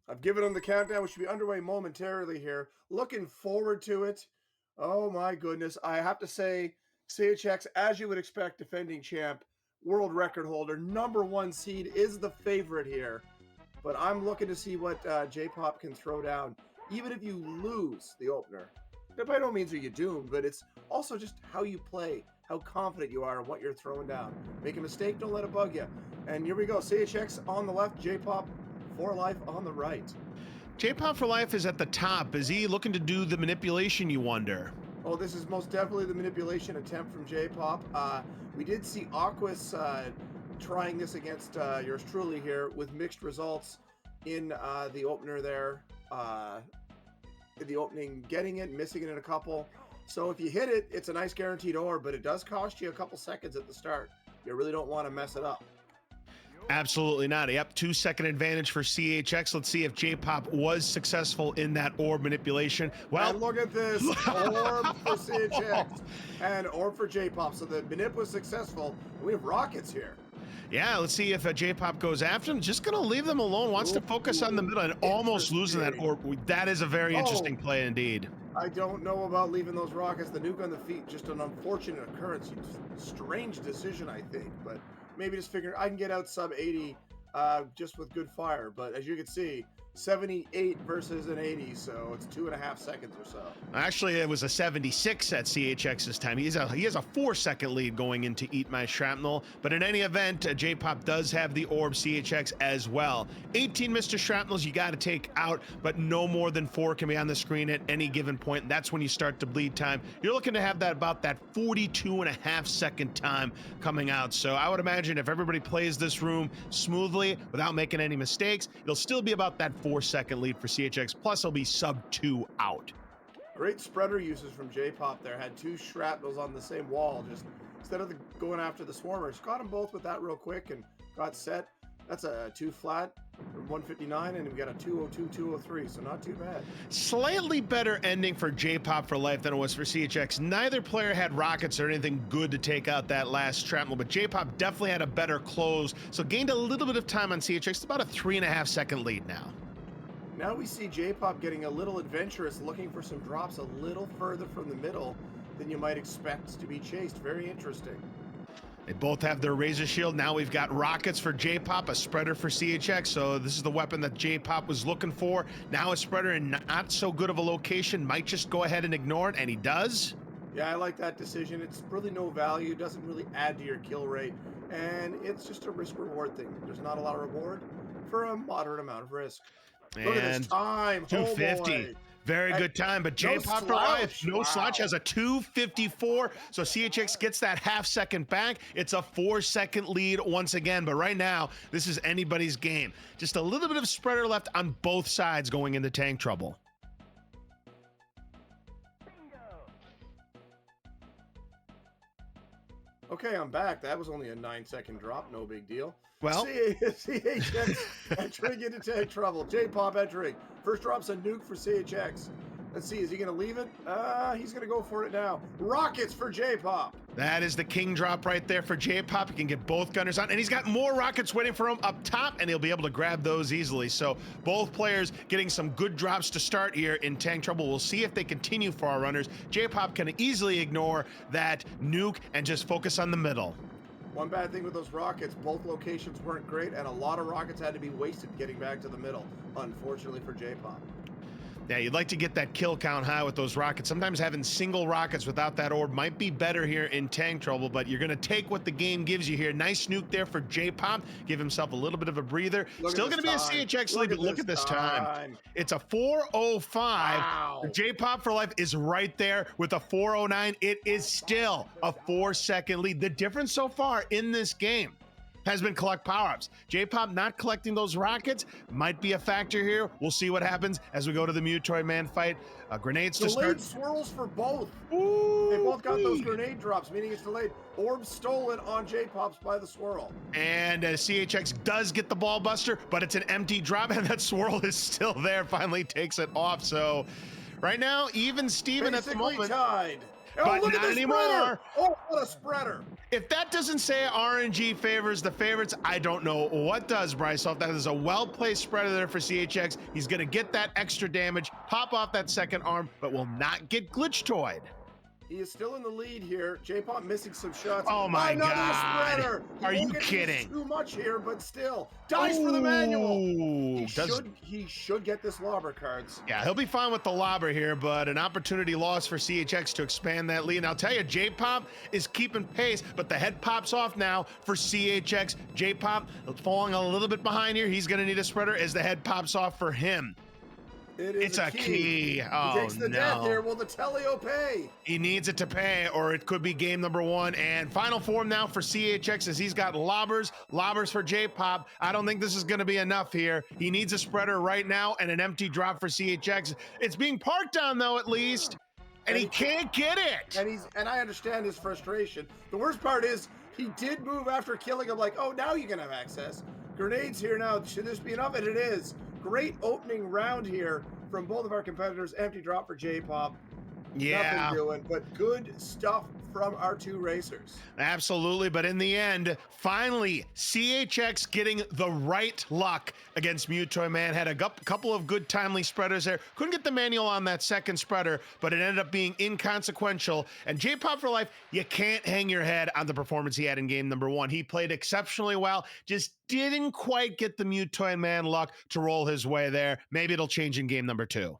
I've given them the countdown. We should be underway momentarily here. Looking forward to it. Oh my goodness. I have to say, CHX, as you would expect, defending champ, world record holder, number one seed is the favorite here. But I'm looking to see what JPop can throw down, even if you lose the opener. Now, by no means are you doomed, but it's also just how you play, how confident you are in what you're throwing down. Make a mistake, don't let it bug you. And here we go. CHX on the left, JPop4Life on the right. JPop4Life is at the top. Is he looking to do the manipulation, you wonder? Oh, this is most definitely the manipulation attempt from JPop. We did see Aquas trying this against yours truly here with mixed results in the opener there. In the opening, getting it, missing it in a couple. So if you hit it, it's a nice guaranteed orb, but it does cost you a couple seconds at the start. You really don't want to mess it up. Absolutely not. Yep, 2-second advantage for CHX. Let's see if JPop was successful in that orb manipulation. Well, and look at this orb for CHX and orb for JPop. So the manip was successful. We have rockets here. Yeah, let's see if JPop goes after him. Just going to leave them alone. Wants to focus on the middle and almost losing that orb. That is a very interesting play indeed. I don't know about leaving those rockets. The nuke on the feet, just an unfortunate occurrence. Strange decision, I think. But maybe just figuring I can get out sub 80 just with good fire. But as you can see, 78 versus an 80, so it's 2.5 seconds or so. Actually, it was a 76 at CHX's time. He has a 4-second lead going into Eat My Shrapnel, but in any event, JPop does have the orb, CHX as well. 18 Mr. Shrapnels you got to take out, but no more than 4 can be on the screen at any given point. That's when you start to bleed time. You're looking to have that about that 42.5-second time coming out. So I would imagine if everybody plays this room smoothly without making any mistakes, it'll still be about that 4-second lead for CHX, plus he'll be sub 2 out. Great spreader uses from JPop there. Had 2 shrapnels on the same wall. Just instead of going after the swarmers, got them both with that real quick and got set. That's a 2 flat from 159, and we got a 202, 203, so not too bad. Slightly better ending for JPop4Life than it was for CHX. Neither player had rockets or anything good to take out that last shrapnel, but JPop definitely had a better close, so gained a little bit of time on CHX. It's about a 3.5-second lead now. Now we see JPop getting a little adventurous, looking for some drops a little further from the middle than you might expect to be chased. Very interesting. They both have their Razor Shield. Now we've got rockets for JPop, a spreader for CHX. So this is the weapon that JPop was looking for. Now a spreader in not so good of a location. Might just go ahead and ignore it, and he does. Yeah, I like that decision. It's really no value. Doesn't really add to your kill rate. And it's just a risk-reward thing. There's not a lot of reward for a moderate amount of risk. And look at this time. 250. Very good time, but JPop4Life, no slouch, has a 254. So CHX gets that half-second back. It's a 4-second lead once again, but right now, this is anybody's game. Just a little bit of spreader left on both sides going into tank trouble. Okay, I'm back. That was only a 9-second drop. No big deal. Well, CHX entering into tank trouble. JPop entering. First drop's a nuke for CHX. Let's see, is he going to leave it? He's going to go for it now. Rockets for JPop. That is the king drop right there for JPop. He can get both gunners on, and he's got more rockets waiting for him up top, and he'll be able to grab those easily. So both players getting some good drops to start here in tank trouble. We'll see if they continue for our runners. JPop can easily ignore that nuke and just focus on the middle. One bad thing with those rockets, both locations weren't great, and a lot of rockets had to be wasted getting back to the middle, unfortunately for JPop. Yeah, you'd like to get that kill count high with those rockets. Sometimes having single rockets without that orb might be better here in tank trouble, but you're going to take what the game gives you here. Nice nuke there for JPop. Give himself a little bit of a breather. Still going to be a CHX lead, but look at this time. It's a 405. Wow. JPop4Life is right there with a 409. It is still a 4-second lead. The difference so far in this game has been collect power-ups. JPop not collecting those rockets might be a factor here. We'll see what happens as we go to the Mutoid Man fight. Grenades to start. Delayed swirls for both. Ooh, they both got those grenade drops, meaning it's delayed. Orb stolen on JPop's by the swirl. And CHX does get the ball buster, but it's an empty drop, and that swirl is still there. Finally takes it off. So right now, even Steven at the moment. Tied. Oh, but look at not this anymore. spreader! Oh, what a spreader! If that doesn't say RNG favors the favorites, I don't know what does, Bryce. That is a well-placed spreader there for CHX. He's going to get that extra damage, pop off that second arm, but will not get glitch-toyed. He is still in the lead here. JPop missing some shots. Oh my Another God. spreader. He Are won't you get kidding? too much here, but still. Dice for the manual. He should get this lobber cards. Yeah, he'll be fine with the lobber here, but an opportunity lost for CHX to expand that lead. And I'll tell you, JPop is keeping pace, but the head pops off now for CHX. JPop falling a little bit behind here. He's going to need a spreader as the head pops off for him. It's a key. Oh, he takes the death here. Will the Teleo pay? He needs it to pay, or it could be game number one. And final form now for CHX as he's got lobbers for JPop. I don't think this is going to be enough here. He needs a spreader right now and an empty drop for CHX. It's being parked on, though, at least, and he can't get it. And I understand his frustration. The worst part is he did move after killing him, like, oh, now you can have access. Grenades here now. Should this be enough? And it is. Great opening round here from both of our competitors. Empty drop for JPop. Yeah. Nothing doing, but good stuff from our two racers. Absolutely, but in the end, finally, CHX getting the right luck against Mutoy Man. Had a couple of good timely spreaders there. Couldn't get the manual on that second spreader, but it ended up being inconsequential. And JPop4Life, you can't hang your head on the performance he had in game number one. He played exceptionally well, just didn't quite get the Mutoy Man luck to roll his way there. Maybe it'll change in game number two.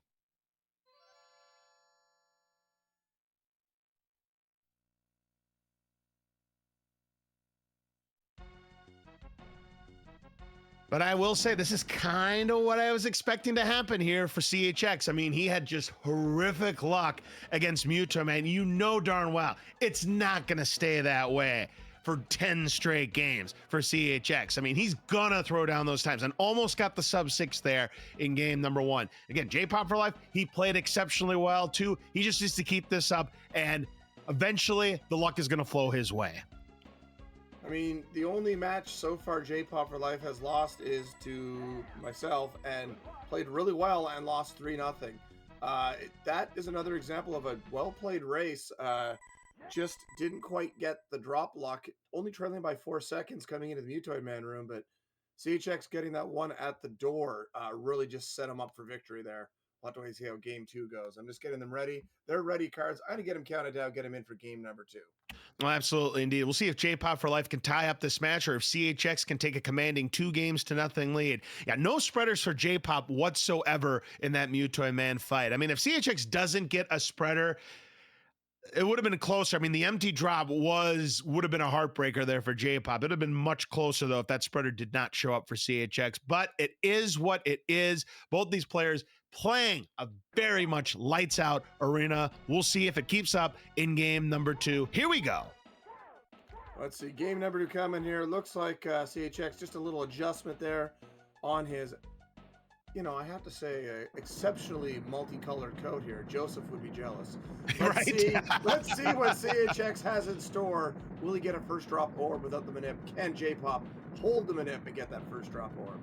But I will say this is kind of what I was expecting to happen here for CHX. I mean, he had just horrific luck against Mutoy Man. You know darn well it's not going to stay that way for 10 straight games for CHX. I mean, he's gonna throw down those times and almost got the sub 6 there in game number one. Again, JPop4Life, he played exceptionally well too. He just needs to keep this up and eventually the luck is gonna flow his way. I mean, the only match so far JPop4Life has lost is to myself, and played really well and lost 3-0. That is another example of a well-played race. Just didn't quite get the drop luck, only trailing by 4 seconds coming into the Mutoid Man room, but CHX getting that one at the door really just set him up for victory there. We'll have to wait and see how game two goes. I'm just getting them ready. They're ready cards. I'm going to get them counted down, get them in for game number two. Well, absolutely, indeed. We'll see if JPop4Life can tie up this match or if CHX can take a commanding 2-0 lead. Yeah, no spreaders for JPop whatsoever in that Mutoy Man fight. I mean, if CHX doesn't get a spreader, it would have been closer. I mean, the empty drop would have been a heartbreaker there for JPop. It would have been much closer, though, if that spreader did not show up for CHX. But it is what it is. Both these players playing a very much lights out arena. We'll see if it keeps up in game number two. Here we go. Let's see. Game number two coming here. Looks like CHX, just a little adjustment there on his, I have to say, exceptionally multicolored coat here. Joseph would be jealous. Let's see what CHX has in store. Will he get a first drop orb without the manip? Can JPop hold the manip and get that first drop orb?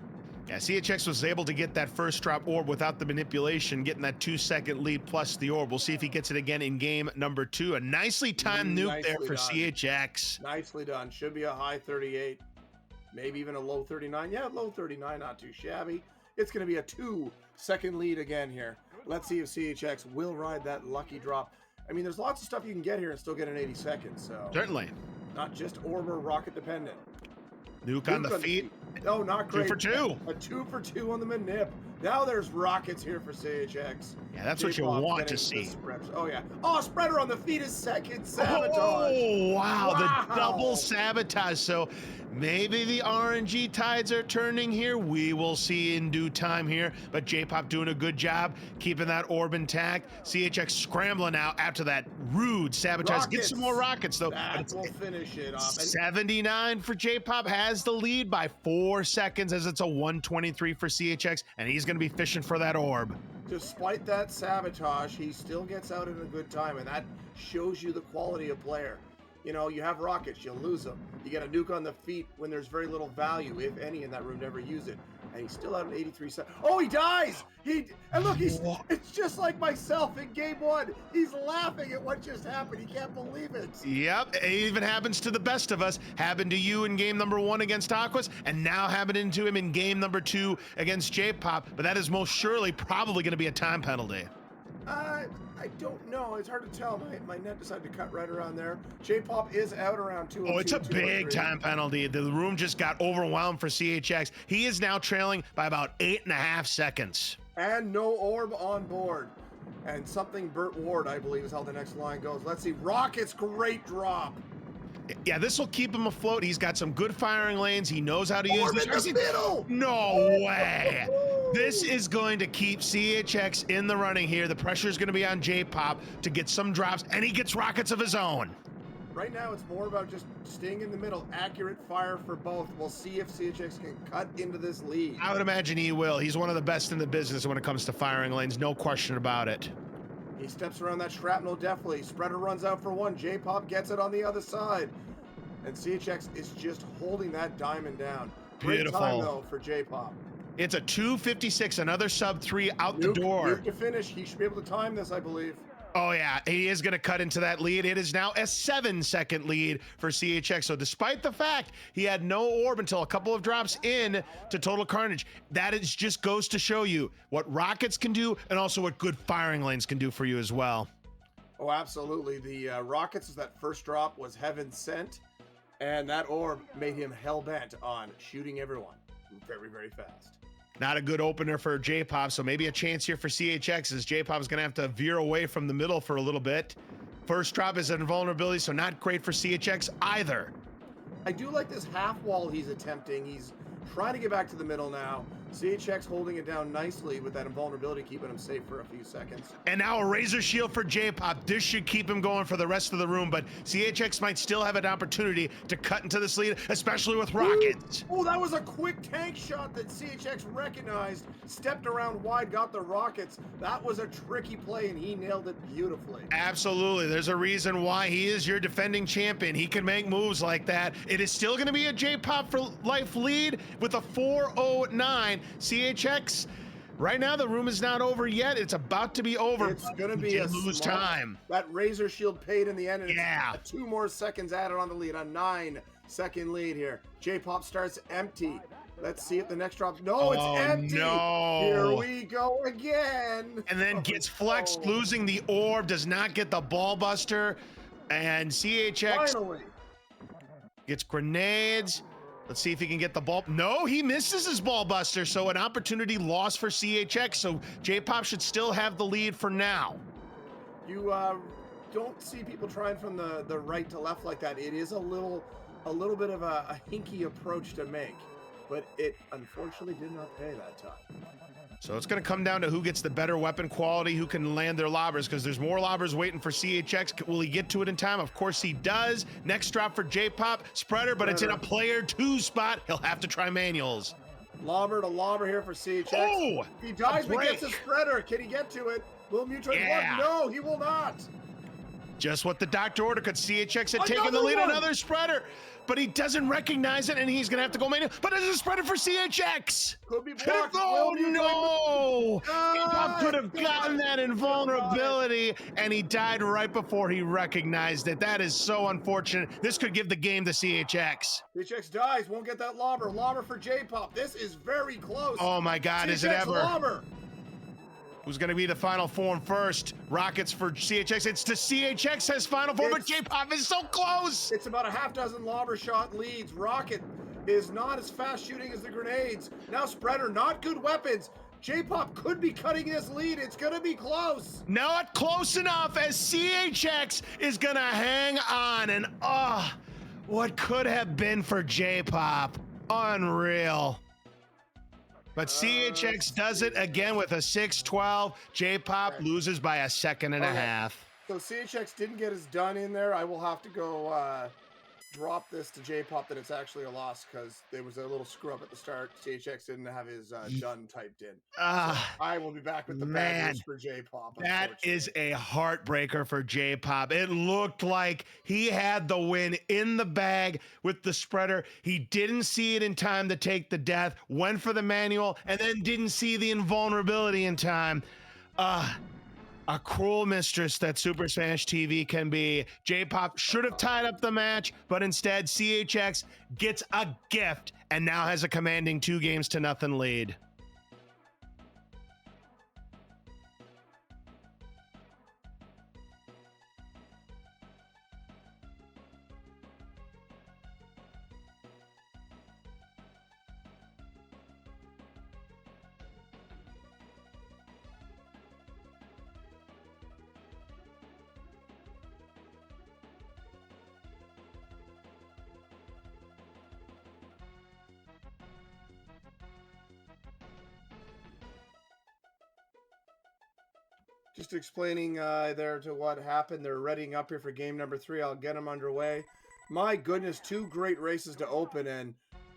Yeah, CHX was able to get that first drop orb without the manipulation, getting that 2-second lead plus the orb. We'll see if he gets it again in game number two. A nicely timed nuke there for CHX. Nicely done. Should be a high 38, maybe even a low 39. Yeah, low 39, not too shabby. It's going to be a 2-second lead again here. Let's see if CHX will ride that lucky drop. I mean, there's lots of stuff you can get here and still get an 80 seconds. So certainly. Not just orb or rocket dependent. Nuke on the feet. Oh, not great. 2 for 2. A 2 for 2 on the manip. Now there's rockets here for CHX. Yeah, that's what you want to see. Oh, yeah. Oh, spreader on the feet is second. Sabotage. Oh, wow. The double sabotage. So maybe the RNG tides are turning here. We will see in due time here. But JPop doing a good job keeping that orb intact. CHX scrambling out after that rude sabotage. Rockets. Get some more rockets, though. That will finish it off. 79 for JPop, has the lead by 4 seconds as it's a 123 for CHX, and he's going to be fishing for that orb. Despite that sabotage, he still gets out in a good time, and that shows you the quality of player. You have rockets, you'll lose them. You get a nuke on the feet when there's very little value, if any, in that room. Never use it. And he's still out in 83 seconds. Oh, he dies! And look, Wha- it's just like myself in game 1. He's laughing at what just happened. He can't believe it. Yep, it even happens to the best of us. Happened to you in game number 1 against Aquas, and now happening to him in game number 2 against JPop. But that is most surely probably going to be a time penalty. I don't know. It's hard to tell. My net decided to cut right around there. JPop is out around 202. Oh, it's a big 203. time penalty. The room just got overwhelmed for CHX. He is now trailing by about 8.5 seconds. And no orb on board. And something Burt Ward, I believe, is how the next line goes. Let's see. Rocket's great drop. Yeah, this will keep him afloat. He's got some good firing lanes. He knows how to use Orb this. in the middle. No way. This is going to keep CHX in the running here. The pressure is going to be on JPop to get some drops, and he gets rockets of his own. Right now, it's more about just staying in the middle. Accurate fire for both. We'll see if CHX can cut into this lead. I would imagine he will. He's one of the best in the business when it comes to firing lanes. No question about it. He steps around that shrapnel deftly. Spreader runs out for one. JPop gets it on the other side. And CHX is just holding that diamond down. Great Beautiful. time, though, for JPop. It's a 2:56, another sub 3 out the door. Nuke to finish. He should be able to time this, I believe. Oh, yeah, he is going to cut into that lead. It is now a 7-second lead for CHX. So despite the fact he had no orb until a couple of drops in to Total Carnage, that is just goes to show you what rockets can do and also what good firing lanes can do for you as well. Oh, absolutely. The rockets, that first drop was heaven sent, and that orb made him hell-bent on shooting everyone very, very fast. Not a good opener for JPop, so maybe a chance here for CHX as JPop is going to have to veer away from the middle for a little bit. First drop is an invulnerability, so not great for CHX either. I do like this half wall he's attempting. He's trying to get back to the middle now. CHX holding it down nicely with that invulnerability, keeping him safe for a few seconds. And now a razor shield for JPop. This should keep him going for the rest of the room, but CHX might still have an opportunity to cut into this lead, especially with rockets. Oh, that was a quick tank shot that CHX recognized, stepped around wide, got the rockets. That was a tricky play, and he nailed it beautifully. Absolutely. There's a reason why he is your defending champion. He can make moves like that. It is still going to be a JPop4Life lead with a 409. CHX, right now the room is not over yet. It's about to be over. It's going to be a lose small, time. That razor shield paid in the end. And Yeah. it's 2 more seconds added on the lead, a 9-second lead here. JPop starts empty. Let's see if the next drop. No, it's empty. No. Here we go again. And then gets flexed, losing the orb, does not get the ball buster. And CHX Finally. gets grenades. Let's see if he can get the ball. No, he misses his ball buster. So an opportunity lost for CHX. So JPop should still have the lead for now. You don't see people trying from the right to left like that. It is a little bit of a hinky approach to make, but it unfortunately did not pay that time. So it's going to come down to who gets the better weapon quality, who can land their lobbers, because there's more lobbers waiting for CHX. Will he get to it in time? Of course he does. Next drop for JPop, spreader, but it's in a player 2 spot. He'll have to try manuals. Lobber to lobber here for CHX. Oh, he dies but gets a spreader. Can he get to it? Will Mutant Yeah. No, he will not. Just what the doctor ordered, because CHX had taken the Another lead. one. Another spreader, but he doesn't recognize it, and he's going to have to go manual. But it's a spreader for CHX. Could be blocked. Oh, Will Mutant- no. Ah, JPop could have gotten that invulnerability, and he died right before he recognized it. That is so unfortunate. This could give the game to CHX. CHX dies, won't get that lobber. Lobber for JPop. This is very close. Oh, my God, is it CHX ever? lobber. Who's going to be the final form first? Rockets for CHX. It's to CHX has final form, but JPop is so close. It's about a half dozen lobber shot leads. Rocket is not as fast shooting as the grenades. Now Spreader, not good weapons. JPop could be cutting this lead. It's going to be close. Not close enough as CHX is going to hang on. And what could have been for JPop? Unreal. But CHX does it again with a 6-12. JPop loses by a second and a half. So CHX didn't get his done in there. I will have to go drop this to JPop that it's actually a loss because there was a little screw up at the start. CHX didn't have his Ye- done typed in. So Ah, I will be back with the bad man. news for JPop, That is unfortunately. a heartbreaker for J-Pop. It looked like he had the win in the bag with the spreader. He didn't see it in time to take the death, went for the manual, and then didn't see the invulnerability in time. A cruel mistress that Super Smash TV can be. J-Pop should have tied up the match, but instead CHX gets a gift and now has a commanding 2-0 lead. Just explaining there to what happened. They're readying up here for game number 3. I'll get them underway. My goodness, 2 great races to open, and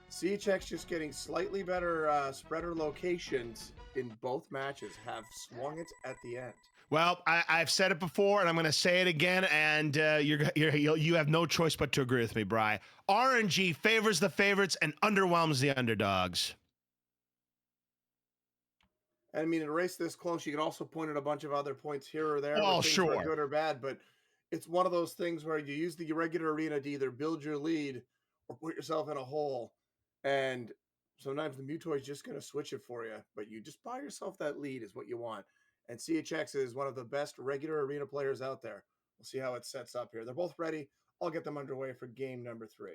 CHX just getting slightly better spreader locations in both matches have swung it at the end. Well, I've said it before, and I'm going to say it again, and you have no choice but to agree with me, Bri. RNG favors the favorites and underwhelms the underdogs. I mean, in a race this close, you can also point at a bunch of other points here or there where Oh, things are sure. good or bad, but it's one of those things where you use the regular arena to either build your lead or put yourself in a hole. And sometimes the Mutoid is just going to switch it for you, but you just buy yourself that lead is what you want. And CHX is one of the best regular arena players out there. We'll see how it sets up here. They're both ready. I'll get them underway for game number 3.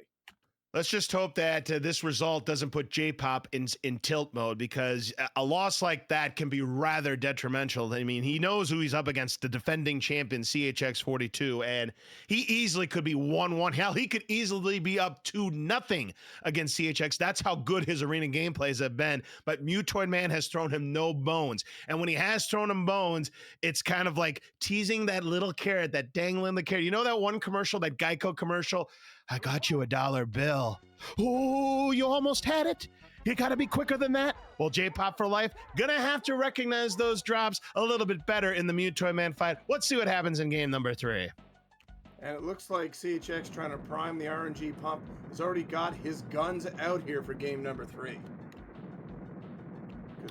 Let's just hope that this result doesn't put J-Pop in tilt mode, because a loss like that can be rather detrimental. I mean, he knows who he's up against, the defending champion CHX42, and he easily could be 1-1. Hell, he could easily be up 2-0 against CHX. That's how good his arena gameplays have been. But Mutoid Man has thrown him no bones. And when he has thrown him bones, it's kind of like teasing that little carrot, that dangling the carrot. You know that one commercial, that Geico commercial? I got you a dollar bill. Oh, you almost had it. You got to be quicker than that. Well, JPop4Life gonna have to recognize those drops a little bit better in the Mutoid Man fight. Let's see what happens in game number 3. And it looks like CHX trying to prime the RNG pump has already got his guns out here for game number 3.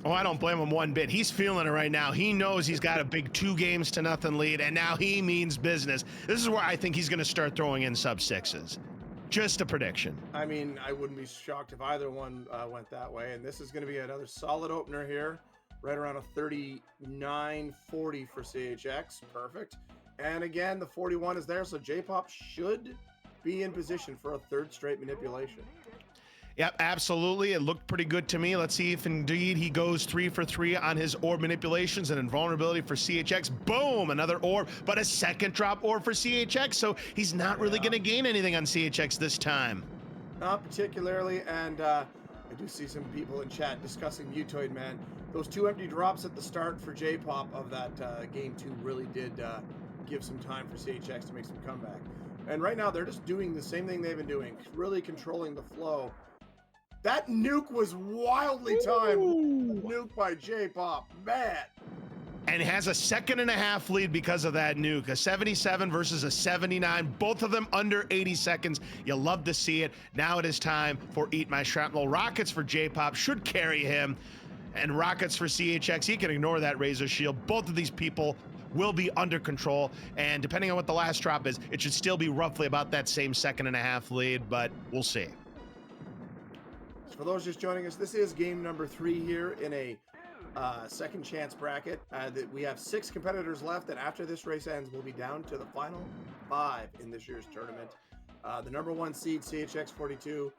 Oh, I don't blame him one bit. He's feeling it right now. He knows he's got a big 2-0 lead, and now he means business. This is where I think he's going to start throwing in sub-6s. Just a prediction. I mean, I wouldn't be shocked if either one went that way. And this is going to be another solid opener here, right around a 39-40 for CHX. Perfect. And again, the 41 is there, so J-Pop should be in position for a third straight manipulation. Yep, absolutely. It looked pretty good to me. Let's see if indeed he goes 3 for 3 on his orb manipulations and invulnerability for CHX. Boom, another orb, but a second drop orb for CHX. So he's not really going to gain anything on CHX this time. Not particularly, and I do see some people in chat discussing Mutoid Man. Those 2 empty drops at the start for J-Pop of that game 2 really did give some time for CHX to make some comeback. And right now, they're just doing the same thing they've been doing, really controlling the flow. That nuke was wildly timed. Nuke by J-Pop, man. And has a 2.5 lead because of that nuke. A 77 versus a 79, both of them under 80 seconds. You love to see it. Now it is time for Eat My Shrapnel. Rockets for J-Pop should carry him, and rockets for CHX. He can ignore that Razor Shield. Both of these people will be under control, and depending on what the last drop is, it should still be roughly about that same 2.5 lead, but we'll see. For those just joining us, this is game number 3 here in a second chance bracket. We have 6 competitors left, and after this race ends, we'll be down to the final 5 in this year's tournament. The number 1 seed, CHX42,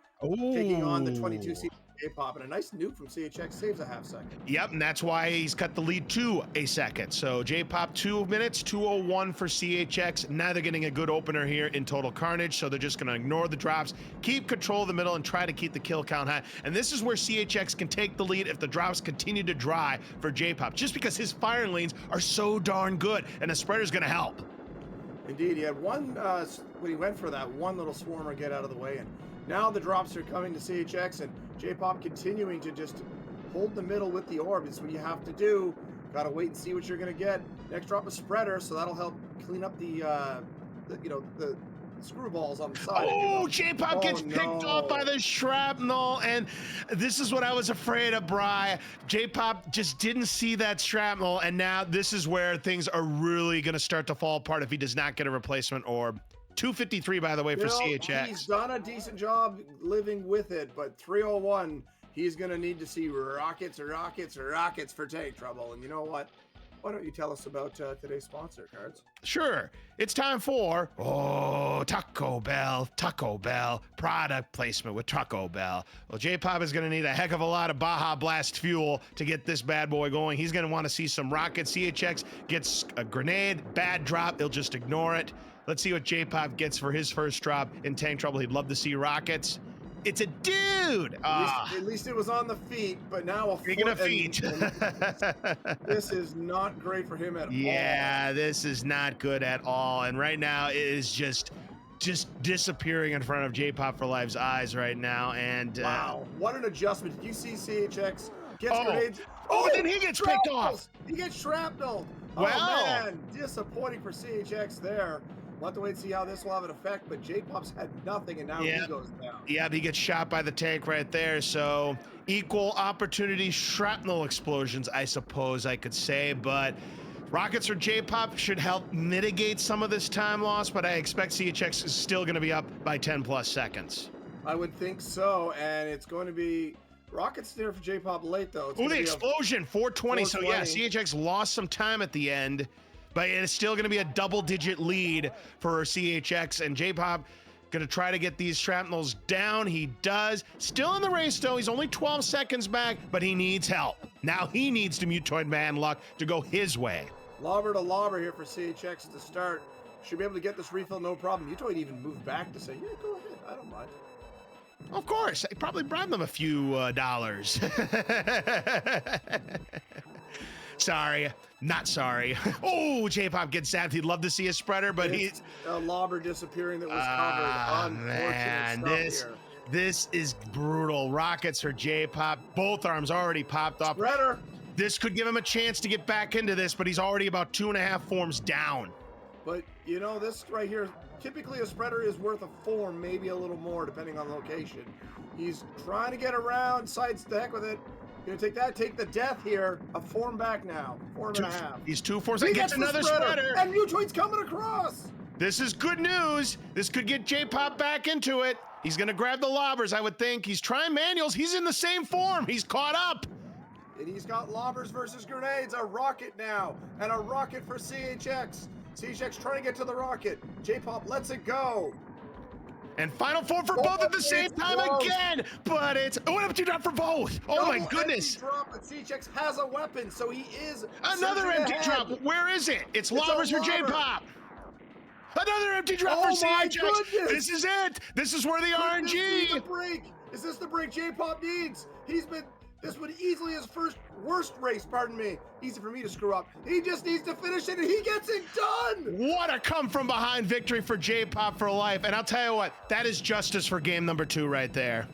taking on the 22 seed J-Pop, and a nice nuke from CHX saves a half second. Yep, and that's why he's cut the lead to a second. So J-Pop 2 minutes, 2:01 for CHX. Now they're getting a good opener here in Total Carnage, so they're just going to ignore the drops, keep control of the middle, and try to keep the kill count high. And this is where CHX can take the lead if the drops continue to dry for J-Pop, just because his firing lanes are so darn good, and the spreader's going to help. Indeed, he had one when he went for that one little swarmer get out of the way, and now the drops are coming to CHX, and JPop continuing to just hold the middle with the orb. It's what you have to do. Got to wait and see what you're going to get. Next drop a spreader, so that'll help clean up the screwballs on the side. Oh, JPop gets picked off by the shrapnel, and this is what I was afraid of, Bri. JPop just didn't see that shrapnel, and now this is where things are really going to start to fall apart if he does not get a replacement orb. 253, by the way, for CHX. He's done a decent job living with it, but 301, he's going to need to see rockets for tank trouble. And you know what? Why don't you tell us about today's sponsor, Cards? Sure. It's time for Taco Bell product placement with Taco Bell. Well, JPop is going to need a heck of a lot of Baja Blast fuel to get this bad boy going. He's going to want to see some rockets. CHX gets a grenade, bad drop. He'll just ignore it. Let's see what JPop gets for his first drop in tank trouble. He'd love to see rockets. It's a dude. At least it was on the feet, but now a Speaking of feet. This is not great for him at all. Yeah, this is not good at all. And right now it is just disappearing in front of JPop4Life's eyes right now. And wow, what an adjustment. Did you see CHX gets grenades? Oh, and then he gets picked off. He gets shrapnel. Wow. Oh man, disappointing for CHX there. We'll have to wait and see how this will have an effect, but JPop's had nothing, and now he goes down. Yeah, he gets shot by the tank right there, so equal opportunity shrapnel explosions, I suppose I could say, but rockets for JPop should help mitigate some of this time loss, but I expect CHX is still going to be up by 10 plus seconds. I would think so, and it's going to be rockets there for JPop late, though. Oh, the explosion, 420, so yeah, CHX lost some time at the end. But it's still going to be a double-digit lead for CHX, and JPop going to try to get these shrapnels down. He does. Still in the race, though. He's only 12 seconds back, but he needs help. Now he needs the Mutoid Man luck to go his way. Lobber to lobber here for CHX at the start. Should be able to get this refill, no problem. Mutoid even moved back to say, yeah, go ahead. I don't mind. Of course. I probably bribed them a few dollars. Sorry. Not sorry. Oh, JPop gets zapped. He'd love to see a spreader, but he's a lobber disappearing that was covered. Man, this is brutal. Rockets for JPop. Both arms already popped off. Spreader. This could give him a chance to get back into this, but he's already about 2.5 forms down. But you know, this right here, typically a spreader is worth a form, maybe a little more, depending on location. He's trying to get around, sides the heck with it. Gonna take that, take the death here. A form back now, 4.5. He's 2 forms. He gets another spreader. And Mutoid's coming across. This is good news. This could get JPop back into it. He's gonna grab the lobbers, I would think. He's trying manuals. He's in the same form. He's caught up. And he's got lobbers versus grenades. A rocket now, and a rocket for CHX. CHX trying to get to the rocket. JPop lets it go. And final form for both at the same time again, but it's an empty drop for both. Oh my goodness! Empty drop, but CHX has a weapon, so he is another empty drop. Where is it? It's lobbers for JPop. Another empty drop for CHX. This is it. This is where the RNG. Is this the break JPop needs? This would easily his worst race, pardon me. Easy for me to screw up. He just needs to finish it, and he gets it done! What a come-from-behind victory for JPop4Life. And I'll tell you what, that is justice for game number 2 right there.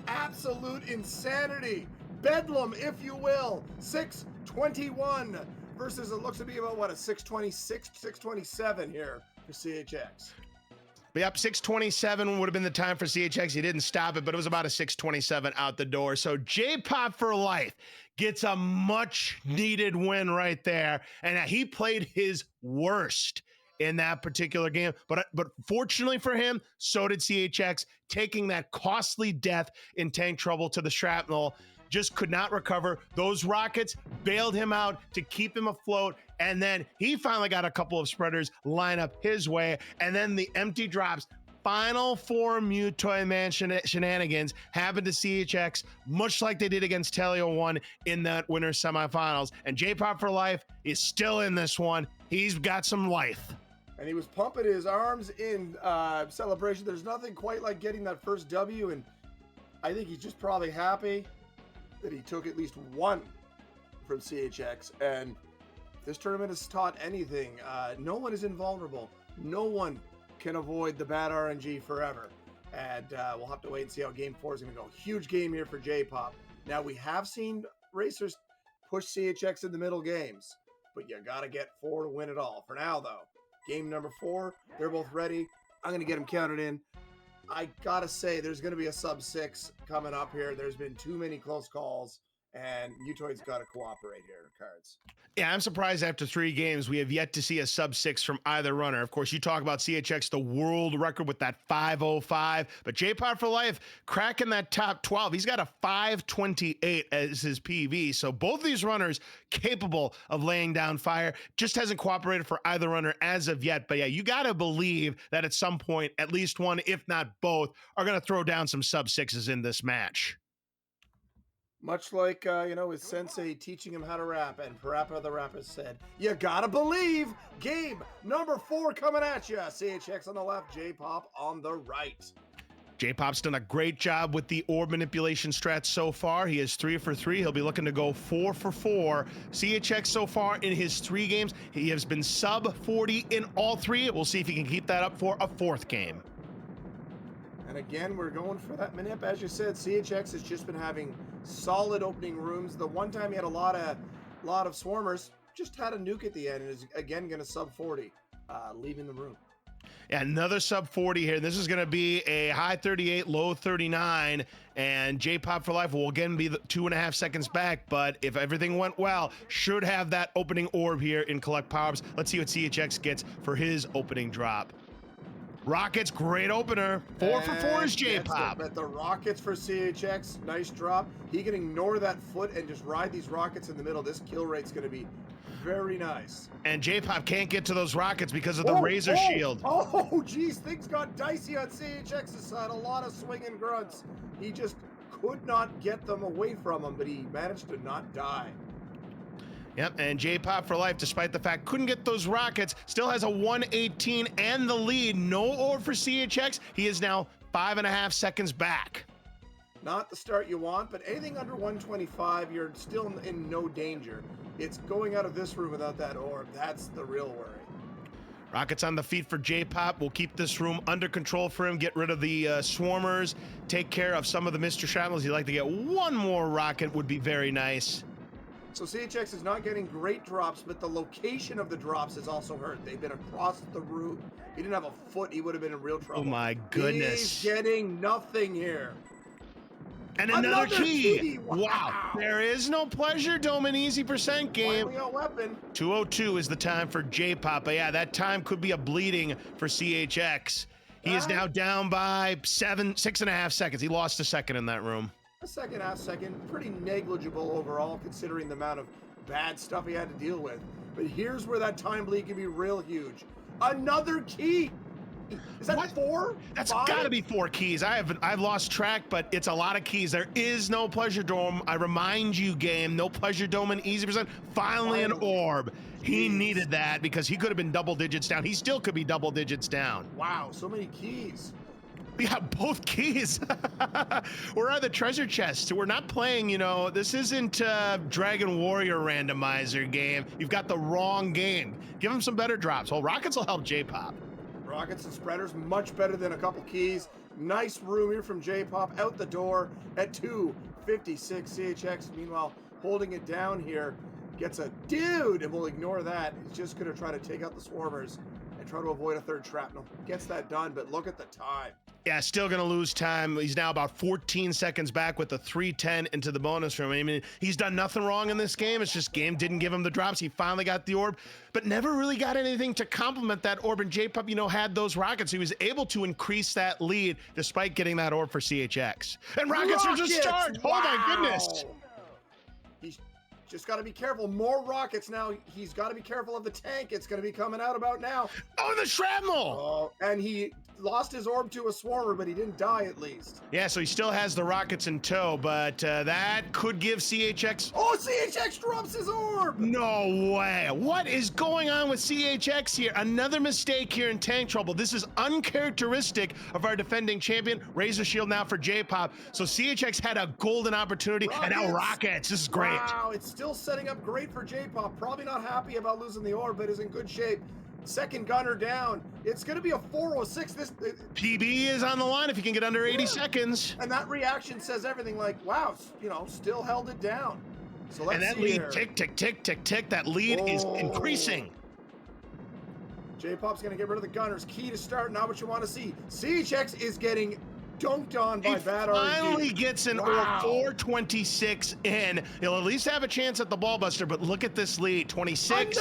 Absolute insanity. Bedlam, if you will. 621 versus, it looks to be about, what, a 626, 627 here for CHX. Yep, 627 would have been the time for CHX. He didn't stop it, but it was about a 627 out the door. So JPop4Life gets a much-needed win right there, and he played his worst in that particular game. But fortunately for him, so did CHX, taking that costly death in tank trouble to the shrapnel. Just could not recover. Those rockets bailed him out to keep him afloat. And then he finally got a couple of spreaders line up his way. And then the empty drops, final form Mutoid Man shenanigans happened to CHX, much like they did against Telio 1 in that winner's semifinals. And JPop4Life is still in this one. He's got some life. And he was pumping his arms in celebration. There's nothing quite like getting that first W. And I think he's just probably happy that he took at least one from CHX, and this tournament has taught anything. No one is invulnerable. No one can avoid the bad RNG forever. And we'll have to wait and see how game 4 is going to go. Huge game here for JPop. Now, we have seen racers push CHX in the middle games, but you got to get 4 to win it all. For now, though, game number 4, they're both ready. I'm going to get them counted in. I got to say, there's going to be a sub-6 coming up here. There's been too many close calls, and Mutoid's got to cooperate here, Cards. Yeah, I'm surprised after 3 games, we have yet to see a sub-6 from either runner. Of course, you talk about CHX, the world record with that 5:05, but JPop4Life cracking that top 12. He's got a 5:28 as his PV, so both of these runners capable of laying down fire. Just hasn't cooperated for either runner as of yet, but yeah, you got to believe that at some point, at least one, if not both, are going to throw down some sub-6s in this match. Much like, his sensei teaching him how to rap, and Parappa the Rapper said, you gotta believe! Game number 4 coming at you. CHX on the left, JPop on the right. JPop's done a great job with the orb manipulation strats so far. He is 3 for 3. He'll be looking to go 4 for 4. CHX so far in his 3 games, he has been sub 40 in all 3. We'll see if he can keep that up for a 4th game. And again, we're going for that manip. As you said, CHX has just been having solid opening rooms. The one time he had a lot of swarmers, just had a nuke at the end, and is again going to sub 40, leaving the room. Yeah, another sub 40 here. This is going to be a high 38, low 39, and JPop4Life will again be 2.5 seconds back, but if everything went well, should have that opening orb here in Collect Power-Ups. Let's see what CHX gets for his opening drop. Rockets, great opener. 4 for 4 is JPop. But the rockets for CHX, nice drop. He can ignore that foot and just ride these rockets in the middle. This kill rate's going to be very nice. And JPop can't get to those rockets because of the razor shield. Oh, geez, things got dicey on CHX's side. A lot of swinging grunts. He just could not get them away from him, but he managed to not die. Yep, and JPop4Life, despite the fact couldn't get those rockets, still has a 118 and the lead. No orb for CHX. He is now 5.5 seconds back. Not the start you want, but anything under 125, you're still in no danger. It's going out of this room without that orb. That's the real worry. Rockets on the feet for JPop. We'll keep this room under control for him, get rid of the swarmers, take care of some of the Mr. Shrapnels. He'd like to get one more rocket would be very nice. So CHX is not getting great drops, but the location of the drops is also hurt. They've been across the route. If he didn't have a foot, he would have been in real trouble. Oh my goodness. He's getting nothing here. And another key. Wow. There is no pleasure dome in easy percent game. Finally a weapon. 2:02 is the time for JPop. But yeah, that time could be a bleeding for CHX. He is now down by 6.5 seconds. He lost a second in that room. A half second, pretty negligible overall considering the amount of bad stuff he had to deal with. But here's where that time bleed can be real huge. Another key. Is that 4? That's 5? got to be 4 keys. I've lost track, but it's a lot of keys. There is no pleasure dome. I remind you, game, no pleasure dome in easy percent. Finally an orb. He needed that because he could have been double digits down. He still could be double digits down. Wow, so many keys. Yeah, both keys. We're at the treasure chest. We're not playing, this isn't Dragon Warrior randomizer game. You've got the wrong game. Give him some better drops. Well, rockets will help JPop. Rockets and spreaders, much better than a couple keys. Nice room here from JPop out the door at 256. CHX, meanwhile, holding it down here. Gets a dude, and we'll ignore that. He's just going to try to take out the swarmers and try to avoid a third shrapnel. Gets that done, but look at the time. Yeah, still going to lose time. He's now about 14 seconds back with the 3:10 into the bonus room. I mean, he's done nothing wrong in this game. It's just game didn't give him the drops. He finally got the orb, but never really got anything to complement that orb. And JPop, had those rockets. He was able to increase that lead despite getting that orb for CHX. And rockets are just start. Wow. Oh my goodness. He's just got to be careful. More rockets now. He's got to be careful of the tank. It's going to be coming out about now. Oh, the shrapnel. Oh, and he lost his orb to a swarmer, but he didn't die at least. Yeah, so he still has the rockets in tow, but that could give CHX... Oh, CHX drops his orb! No way. What is going on with CHX here? Another mistake here in tank trouble. This is uncharacteristic of our defending champion. Razor Shield now for JPop. So CHX had a golden opportunity, and now Rockets. This is great. Wow, it's still setting up great for JPop. Probably not happy about losing the orb, but is in good shape. Second gunner down. It's going to be a 406. This PB is on the line if he can get under 80 seconds. And that reaction says everything, like, wow, you know, still held it down. So let's and that see lead, here. tick, tick, tick, tick, tick. That lead is increasing. JPop's going to get rid of the gunners. Key to start, not what you want to see. CHX is getting dunked on by bad RNG. Finally gets an orb 426 in. He'll at least have a chance at the ball buster, but look at this lead. 26,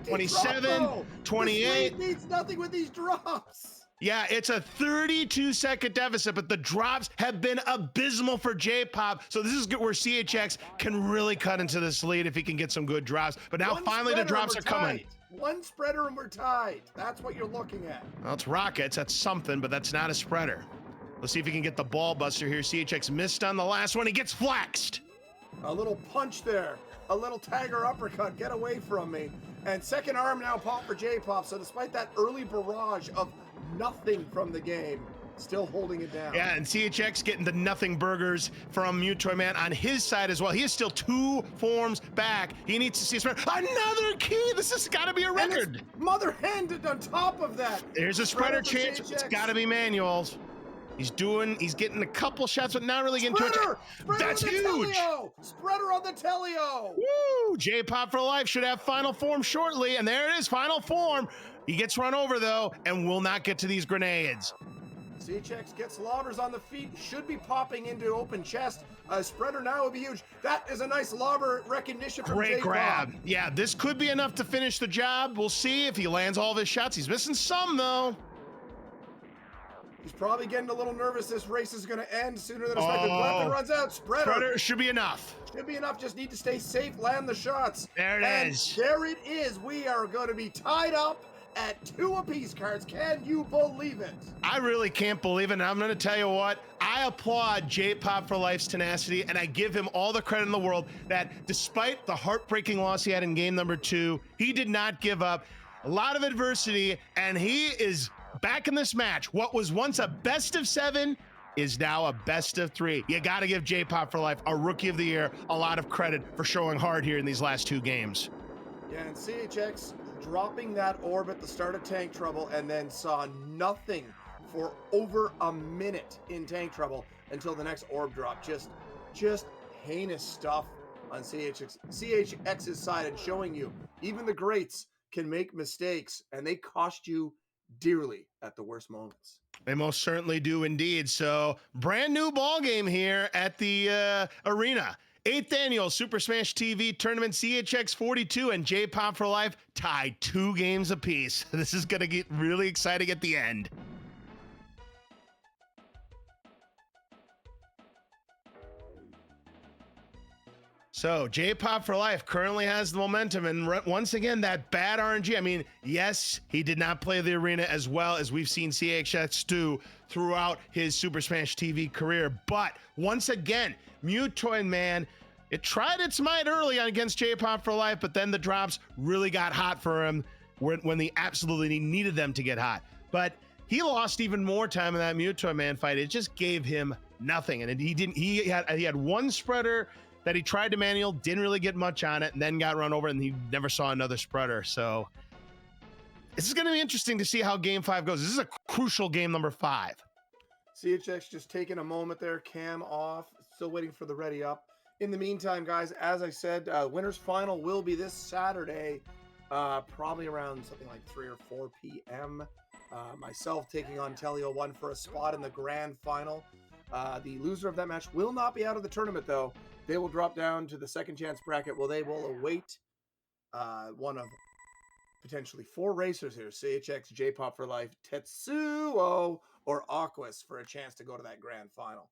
27, 28. This lead needs nothing with these drops. Yeah, it's a 32-second deficit, but the drops have been abysmal for JPop. So this is where CHX can really cut into this lead if he can get some good drops. But now finally the drops are coming. One spreader and we're tied. That's what you're looking at. Well, it's rockets. That's something, but that's not a spreader. Let's see if he can get the ball buster here. CHX missed on the last one. He gets flaxed. A little punch there. A little tagger uppercut. Get away from me. And second arm now pop for JPop. So despite that early barrage of nothing from the game, still holding it down. Yeah, and CHX getting the nothing burgers from Mutoy Man on his side as well. He is still 2 forms back. He needs to see a spreader. Another key. This has got to be a record. Mother handed on top of that. There's a spreader chance. It's got to be manuals. He's getting a couple shots, but not really getting to it. That's huge. Spreader on the Telio. Woo! JPop4Life should have final form shortly, and there it is, final form. He gets run over though, and will not get to these grenades. CHX gets lobbers on the feet, should be popping into open chest. Spreader now will be huge. That is a nice lobber recognition from Great JPop. grab. Yeah, this could be enough to finish the job. We'll see if he lands all of his shots. He's missing some though. He's probably getting a little nervous. This race is going to end sooner than expected. Weapon runs out. Spreader should be enough. Should be enough. Just need to stay safe, land the shots. There it is. There it is. We are going to be tied up at 2 apiece, cards. Can you believe it? I really can't believe it. And I'm going to tell you what, I applaud JPop4Life's tenacity, and I give him all the credit in the world that despite the heartbreaking loss he had in game number 2, he did not give up. A lot of adversity, and he is back in this match. What was once a best of 7 is now a best of 3. You got to give JPop4Life, our Rookie of the Year, a lot of credit for showing hard here in these last 2 games. Yeah, and CHX dropping that orb at the start of tank trouble and then saw nothing for over a minute in tank trouble until the next orb drop. Just heinous stuff on CHX's side, and showing you even the greats can make mistakes, and they cost you dearly at the worst moments. They most certainly do indeed. So brand new ball game here at the arena. 8th annual Super Smash TV tournament. CHX42 and JPop4Life tied 2 games apiece. This is going to get really exciting at the end. So JPop4Life currently has the momentum, and once again, that bad RNG. I mean, yes, he did not play the arena as well as we've seen CHX do throughout his Super Smash TV career. But once again, Mutoy Man, it tried its might early on against JPop4Life, but then the drops really got hot for him when they absolutely needed them to get hot. But he lost even more time in that Mutoy Man fight. It just gave him nothing, and he had one spreader that he tried to manual, didn't really get much on it, and then got run over, and he never saw another spreader. So this is going to be interesting to see how game 5 goes. This is a crucial game number 5. CHX just taking a moment there, cam off, still waiting for the ready up. In the meantime, guys, as I said, winners final will be this Saturday, probably around something like 3 or 4 p.m. Myself taking on Telio1 for a spot in the grand final. The loser of that match will not be out of the tournament, though. They will drop down to the second chance bracket. Well, they will await one of potentially 4 racers here: CHX, JPop4Life, Tetsuo, or Aquas, for a chance to go to that grand final.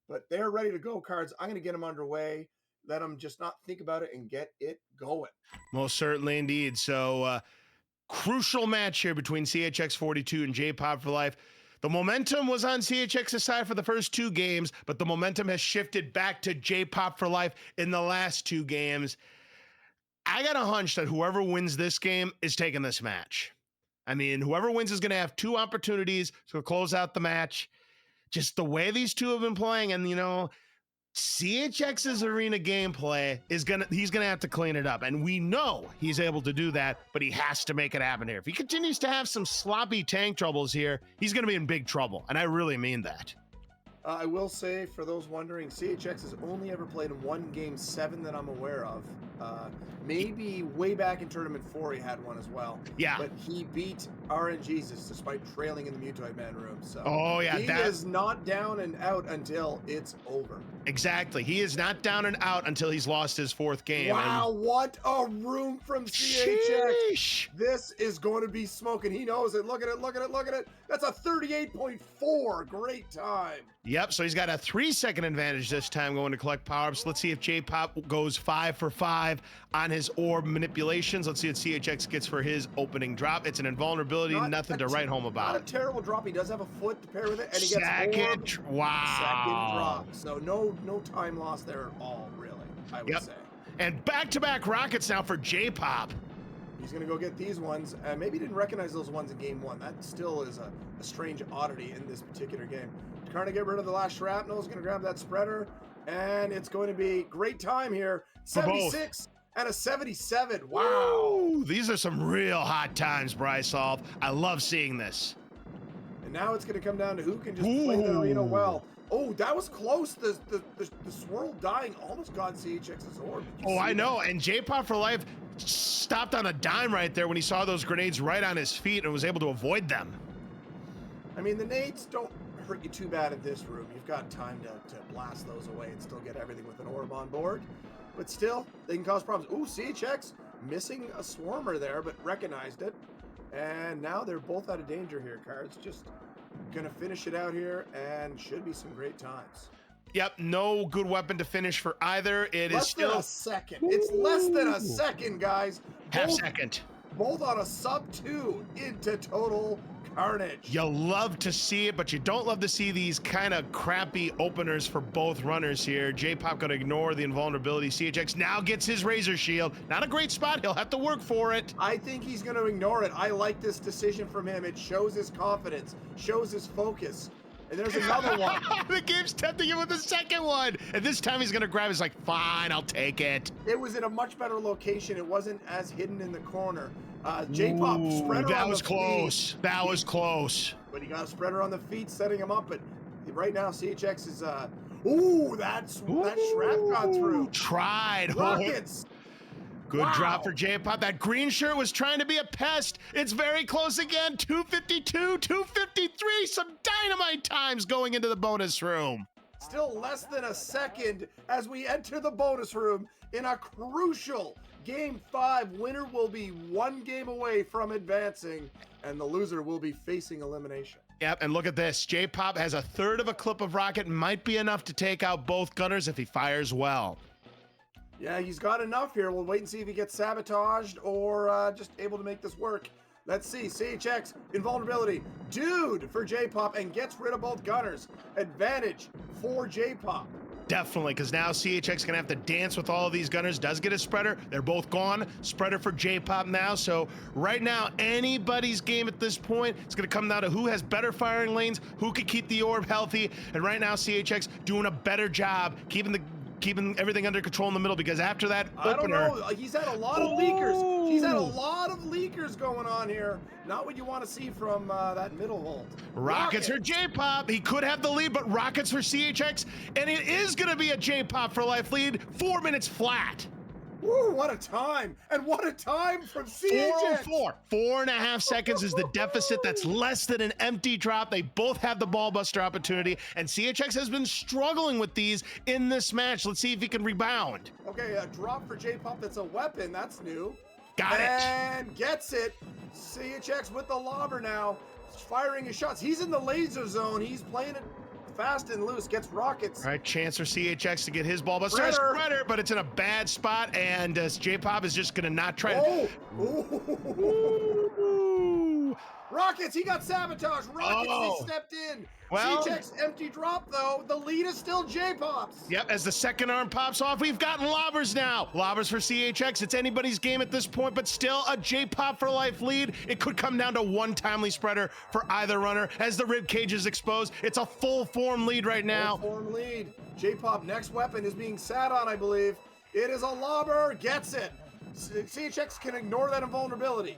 But they're ready to go, cards. I'm going to get them underway. Let them just not think about it and get it going. Most certainly indeed. So crucial match here between CHX42 and JPop4Life. The momentum was on CHX's side for the first 2 games, but the momentum has shifted back to JPop4Life in the last 2 games. I got a hunch that whoever wins this game is taking this match. I mean, whoever wins is going to have 2 opportunities to close out the match. Just the way these two have been playing, and you know, CHX's arena gameplay he's gonna have to clean it up, and we know he's able to do that, but he has to make it happen here. If he continues to have some sloppy tank troubles here, he's gonna be in big trouble, and I really mean that. I will say, for those wondering, CHX has only ever played in 1 game 7 that I'm aware of. Maybe way back in Tournament 4 he had one as well. Yeah. But he beat RNGesus despite trailing in the Mutoid Man room. So oh yeah, he is not down and out until it's over. Exactly. He is not down and out until he's lost his 4th game. Wow, what a room from CHX. Sheesh. This is going to be smoking. He knows it. Look at it, look at it, look at it. That's a 38.4. Great time. Yep, so he's got a 3-second advantage this time going to collect power-ups. Let's see if JPop goes 5 for 5 on his orb manipulations. Let's see what CHX gets for his opening drop. It's an invulnerability, nothing to write home about. Not a terrible drop. He does have a foot to pair with it, and he gets second. Wow. Second drop. So no time lost there at all, really, I would say. And back-to-back rockets now for JPop. He's going to go get these ones. Maybe he didn't recognize those ones in game 1. That still is a strange oddity in this particular game. Trying to get rid of the last shrapnel. Is going to grab that spreader, and it's going to be great time here. 76 and a 77. Wow. Ooh, these are some real hot times, Brysolve. I love seeing this. And now it's going to come down to who can just play the arena well. Oh, that was close. The swirl dying almost got CHX's orb. Oh, I know. And JPop4Life stopped on a dime right there when he saw those grenades right on his feet and was able to avoid them. I mean, the nades don't hurt you too bad in this room. You've got time to blast those away and still get everything with an orb on board. But still, they can cause problems. Ooh, CHX missing a swarmer there, but recognized it. And now they're both out of danger here. Cards just gonna finish it out here, and should be some great times. Yep, no good weapon to finish for either. It is still less than a second. It's less than a second, guys. Half second. Both on a sub 2 into total carnage. You love to see it, but you don't love to see these kind of crappy openers for both runners here. JPop gonna ignore the invulnerability. CHX now gets his razor shield. Not a great spot. He'll have to work for it. I think he's gonna ignore it. I like this decision from him. It shows his confidence, shows his focus. And there's another one. The game's tempting him with the second one. And this time he's gonna grab. He's like, fine, I'll take it. It was in a much better location. It wasn't as hidden in the corner. JPop spreader that on was the close. feet. That was close. But he got a spreader on the feet, setting him up. But right now, CHX is ooh, that shrap got through. Tried. Rockets. Good drop for JPop. That green shirt was trying to be a pest. It's very close again. 252, 253. Some dynamite times going into the bonus room. Still less than a second as we enter the bonus room in a crucial Game 5. Winner will be 1 game away from advancing, and the loser will be facing elimination. Yep, and look at this. JPop has a third of a clip of rocket. Might be enough to take out both gunners if he fires well. Yeah, he's got enough here. We'll wait and see if he gets sabotaged or just able to make this work. Let's see. CHX, invulnerability. Dude for JPop, and gets rid of both gunners. Advantage for JPop. Definitely, because now CHX gonna have to dance with all of these gunners. Does get a spreader. They're both gone. Spreader for JPop now. So right now, anybody's game at this point. It's gonna come down to who has better firing lanes, who can keep the orb healthy. And right now, CHX doing a better job keeping everything under control in the middle, because after that opener, I don't know. He's had a lot of leakers. He's had a lot of leakers going on here. Not what you want to see from that middle hold. Rockets for JPop. He could have the lead, but rockets for CHX, and it is going to be a JPop4Life lead. 4 minutes flat. Woo, what a time. And what a time from CHX. 404. 4.5 seconds is the deficit. That's less than an empty drop. They both have the ball buster opportunity, and CHX has been struggling with these in this match. Let's see if he can rebound. Okay, a drop for JPop. That's a weapon. That's new. Got it. And gets it. CHX with the lobber now. Firing his shots. He's in the laser zone. He's playing it fast and loose. Gets rockets. All right, chance for CHX to get his ball buster. Spreader, but it's in a bad spot, and JPop is just going to not try. Oh! Ooh. Rockets, he got sabotaged. Rockets, Oh. they stepped in. Well. CHX empty drop, though. The lead is still JPop's. Yep, as the second arm pops off, we've gotten lobbers now. Lobbers for CHX. It's anybody's game at this point, but still a JPop4Life lead. It could come down to one timely spreader for either runner. As the rib cage is exposed, it's a full form lead right now. Full form lead. JPop next weapon is being sat on, I believe. It is a lobber. Gets it. CHX can ignore that invulnerability.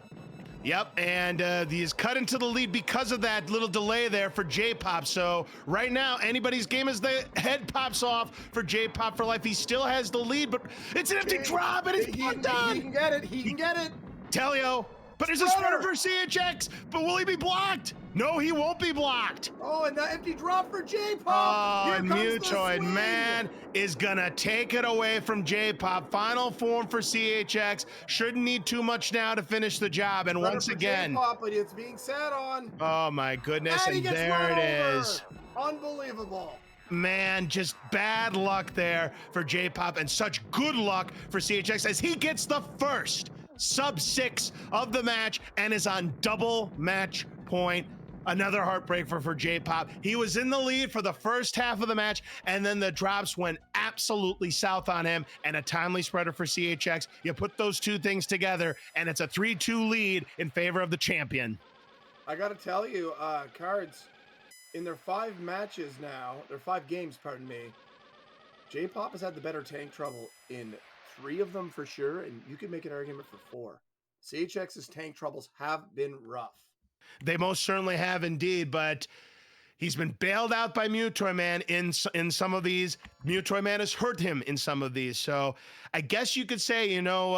Yep, and he's cut into the lead because of that little delay there for JPop. So right now, anybody's game as the head pops off for JPop4Life. He still has the lead, but it's an empty drop, and it's done. He can get it. He can get it. Telio, but there's a spreader for CHX, but will he be blocked? No, he won't be blocked. Oh, and that empty drop for JPop. Oh, and Mutoid, man, is gonna take it away from JPop. Final form for CHX. Shouldn't need too much now to finish the job. And once again, JPop, but it's being sat on. Oh my goodness, and there it is. Unbelievable. Man, just bad luck there for JPop, and such good luck for CHX as he gets the first sub-6 of the match and is on double match point. Another heartbreaker for JPop. He was in the lead for the first half of the match, and then the drops went absolutely south on him, and a timely spreader for CHX. You put those two things together, and it's a 3-2 lead in favor of the champion. I got to tell you, Cards, in their 5 matches now, their 5 games, pardon me, JPop has had the better tank trouble in 3 of them for sure, and you can make an argument for 4. CHX's tank troubles have been rough. They most certainly have indeed, but he's been bailed out by Mutoid Man in some of these. Mutoid Man has hurt him in some of these. So I guess you could say, you know,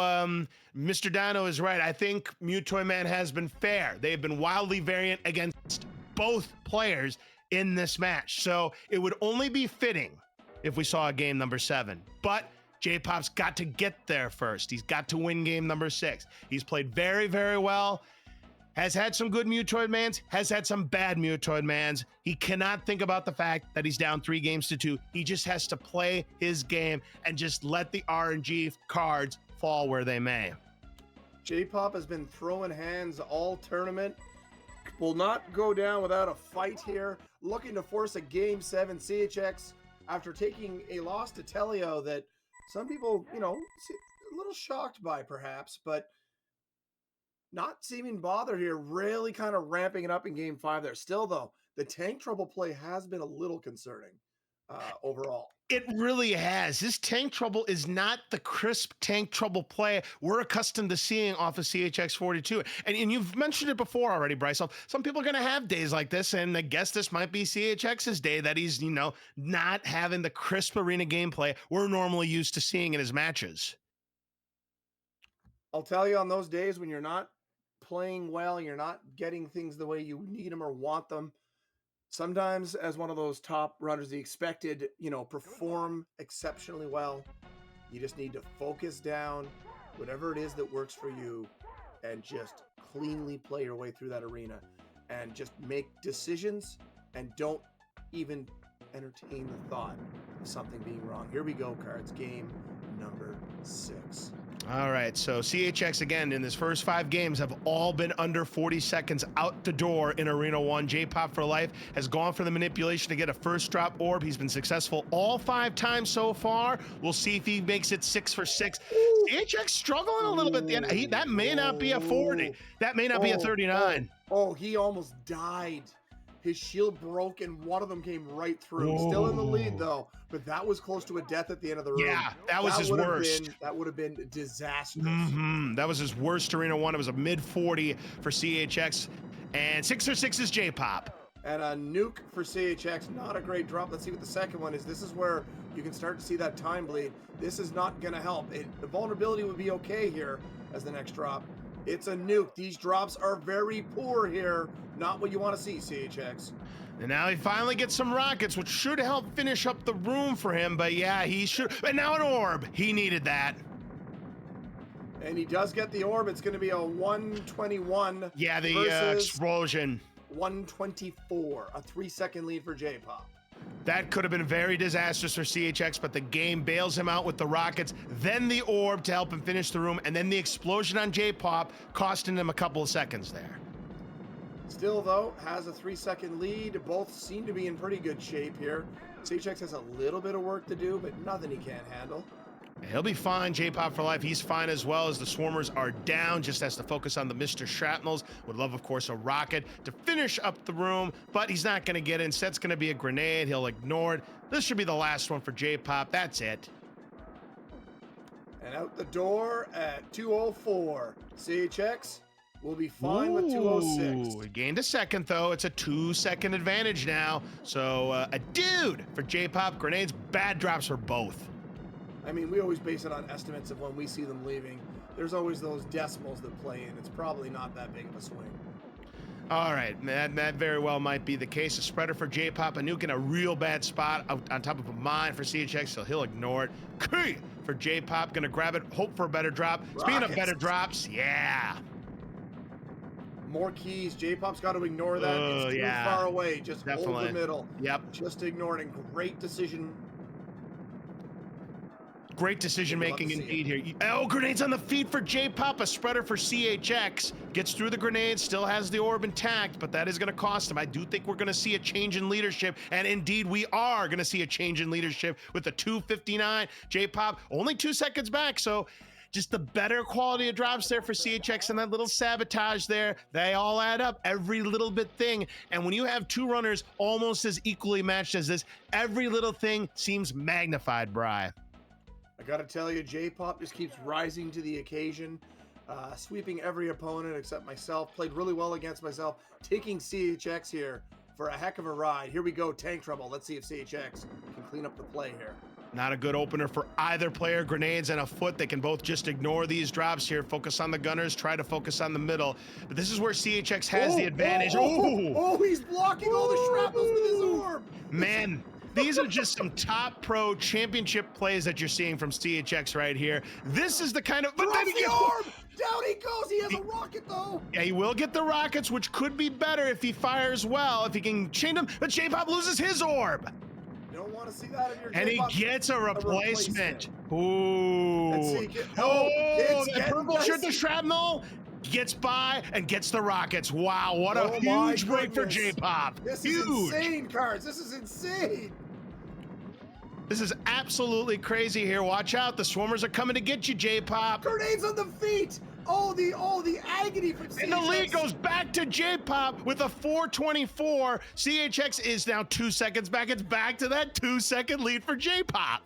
Mr. Dino is right. I think Mutoid Man has been fair. They've been wildly variant against both players in this match. So it would only be fitting if we saw a game number 7. But JPop's got to get there first. He's got to win game number 6. He's played very, very well. Has had some good Mutoid Mans, has had some bad Mutoid Mans. He cannot think about the fact that he's down 3 games to 2. He just has to play his game and just let the RNG cards fall where they may. JPop has been throwing hands all tournament. Will not go down without a fight here. Looking to force a game 7. CHX, after taking a loss to Telio that some people, you know, a little shocked by perhaps, but not seeming bothered here, really kind of ramping it up in game 5 there. Still, though, the tank trouble play has been a little concerning overall. It really has. This tank trouble is not the crisp tank trouble play we're accustomed to seeing off of CHX42. And you've mentioned it before already, Bryce. Some people are going to have days like this, and I guess this might be CHX's day that he's, you know, not having the crisp arena gameplay we're normally used to seeing in his matches. I'll tell you, on those days when you're not playing well, you're not getting things the way you need them or want them, sometimes as one of those top runners, the expected, you know, perform exceptionally well. You just need to focus down, whatever it is that works for you, and just cleanly play your way through that arena and just make decisions and don't even entertain the thought of something being wrong. Here we go, Cards. Game number 6. All right, so CHX, again, in his first 5 games have all been under 40 seconds out the door in Arena 1. JPop4Life has gone for the manipulation to get a first drop orb. He's been successful all 5 times so far. We'll see if he makes it 6 for 6. CHX struggling a little bit at the end. That may not be a 40. That may not be a 39. Oh, he almost died. His shield broke and one of them came right through. Still in the lead though, but that was close to a death at the end of the room. Yeah, that was his worst. That would have been disastrous. That was his worst Arena 1. It was a mid 40 for CHX, and 6 for 6 is JPop. And a nuke for CHX, not a great drop. Let's see what the second one is. This is where you can start to see that time bleed. This is not going to help. The vulnerability would be okay here as the next drop. It's a nuke. These drops are very poor here. Not what you want to see, CHX. And now he finally gets some rockets, which should help finish up the room for him. But yeah, he should. And now an orb. He needed that. And he does get the orb. It's going to be a 121. Yeah, the explosion. 124. A 3-second lead for JPop. That could have been very disastrous for CHX, but the game bails him out with the rockets, then the orb to help him finish the room, and then the explosion on JPop, costing him a couple of seconds there. Still, though, has a 3-second lead. Both seem to be in pretty good shape here. CHX has a little bit of work to do, but nothing he can't handle. He'll be fine. JPop4Life, he's fine as well, as the Swarmers are down. Just has to focus on the Mr. Shrapnels. Would love, of course, a rocket to finish up the room, but he's not going to get it. Instead, it's going to be a grenade. He'll ignore it. This should be the last one for JPop. That's it. And out the door at 2:04. CHX will be fine with 2:06. He gained a second, though. It's a 2-second advantage now. So a dude for JPop. Grenades, bad drops for both. I mean, we always base it on estimates of when we see them leaving. There's always those decimals that play in. It's probably not that big of a swing. All right, that very well might be the case. A spreader for JPop, a nuke in a real bad spot out on top of a mine for CHX, so he'll ignore it. Key for JPop, gonna grab it, hope for a better drop. Speaking of better drops, yeah. More keys. JPop's got to ignore that. It's too far away. Just hold the middle. Yep. Just ignore it. And great decision. Great decision making indeed here. Oh, grenades on the feet for JPop, a spreader for CHX. Gets through the grenade, still has the orb intact, but that is going to cost him. I do think we're going to see a change in leadership, and indeed we are going to see a change in leadership with the 2:59. JPop only 2 seconds back, so just the better quality of drops there for CHX, and that little sabotage there, they all add up, every little bit thing. And when you have two runners almost as equally matched as this, every little thing seems magnified, Bri. I gotta tell you, JPop just keeps rising to the occasion, sweeping every opponent except myself. Played really well against myself, taking CHX here for a heck of a ride. Here we go, tank trouble. Let's see if CHX can clean up the play here. Not a good opener for either player. Grenades and a foot. They can both just ignore these drops here. Focus on the gunners. Try to focus on the middle. But this is where CHX has the advantage. He's blocking all the shrapnels with his orb. Man, these are just some top pro championship plays that you're seeing from CHX right here. This is the kind of... But then the orb! Down he goes! He has a rocket, though! Yeah, he will get the rockets, which could be better if he fires well, if he can chain them. But JPop loses his orb. Don't want to see that in your and JPop. He gets a replacement. Ooh. Let's see. That purple shirt, the shrapnel, gets by and gets the rockets. Wow, what a huge break for JPop. This is insane, Cards. This is insane. This is absolutely crazy here. Watch out. The Swarmers are coming to get you, JPop. Grenades on the feet. Oh, the agony from CHX. And the lead goes back to JPop with a 4:24. CHX is now 2 seconds back. It's back to that 2-second lead for JPop.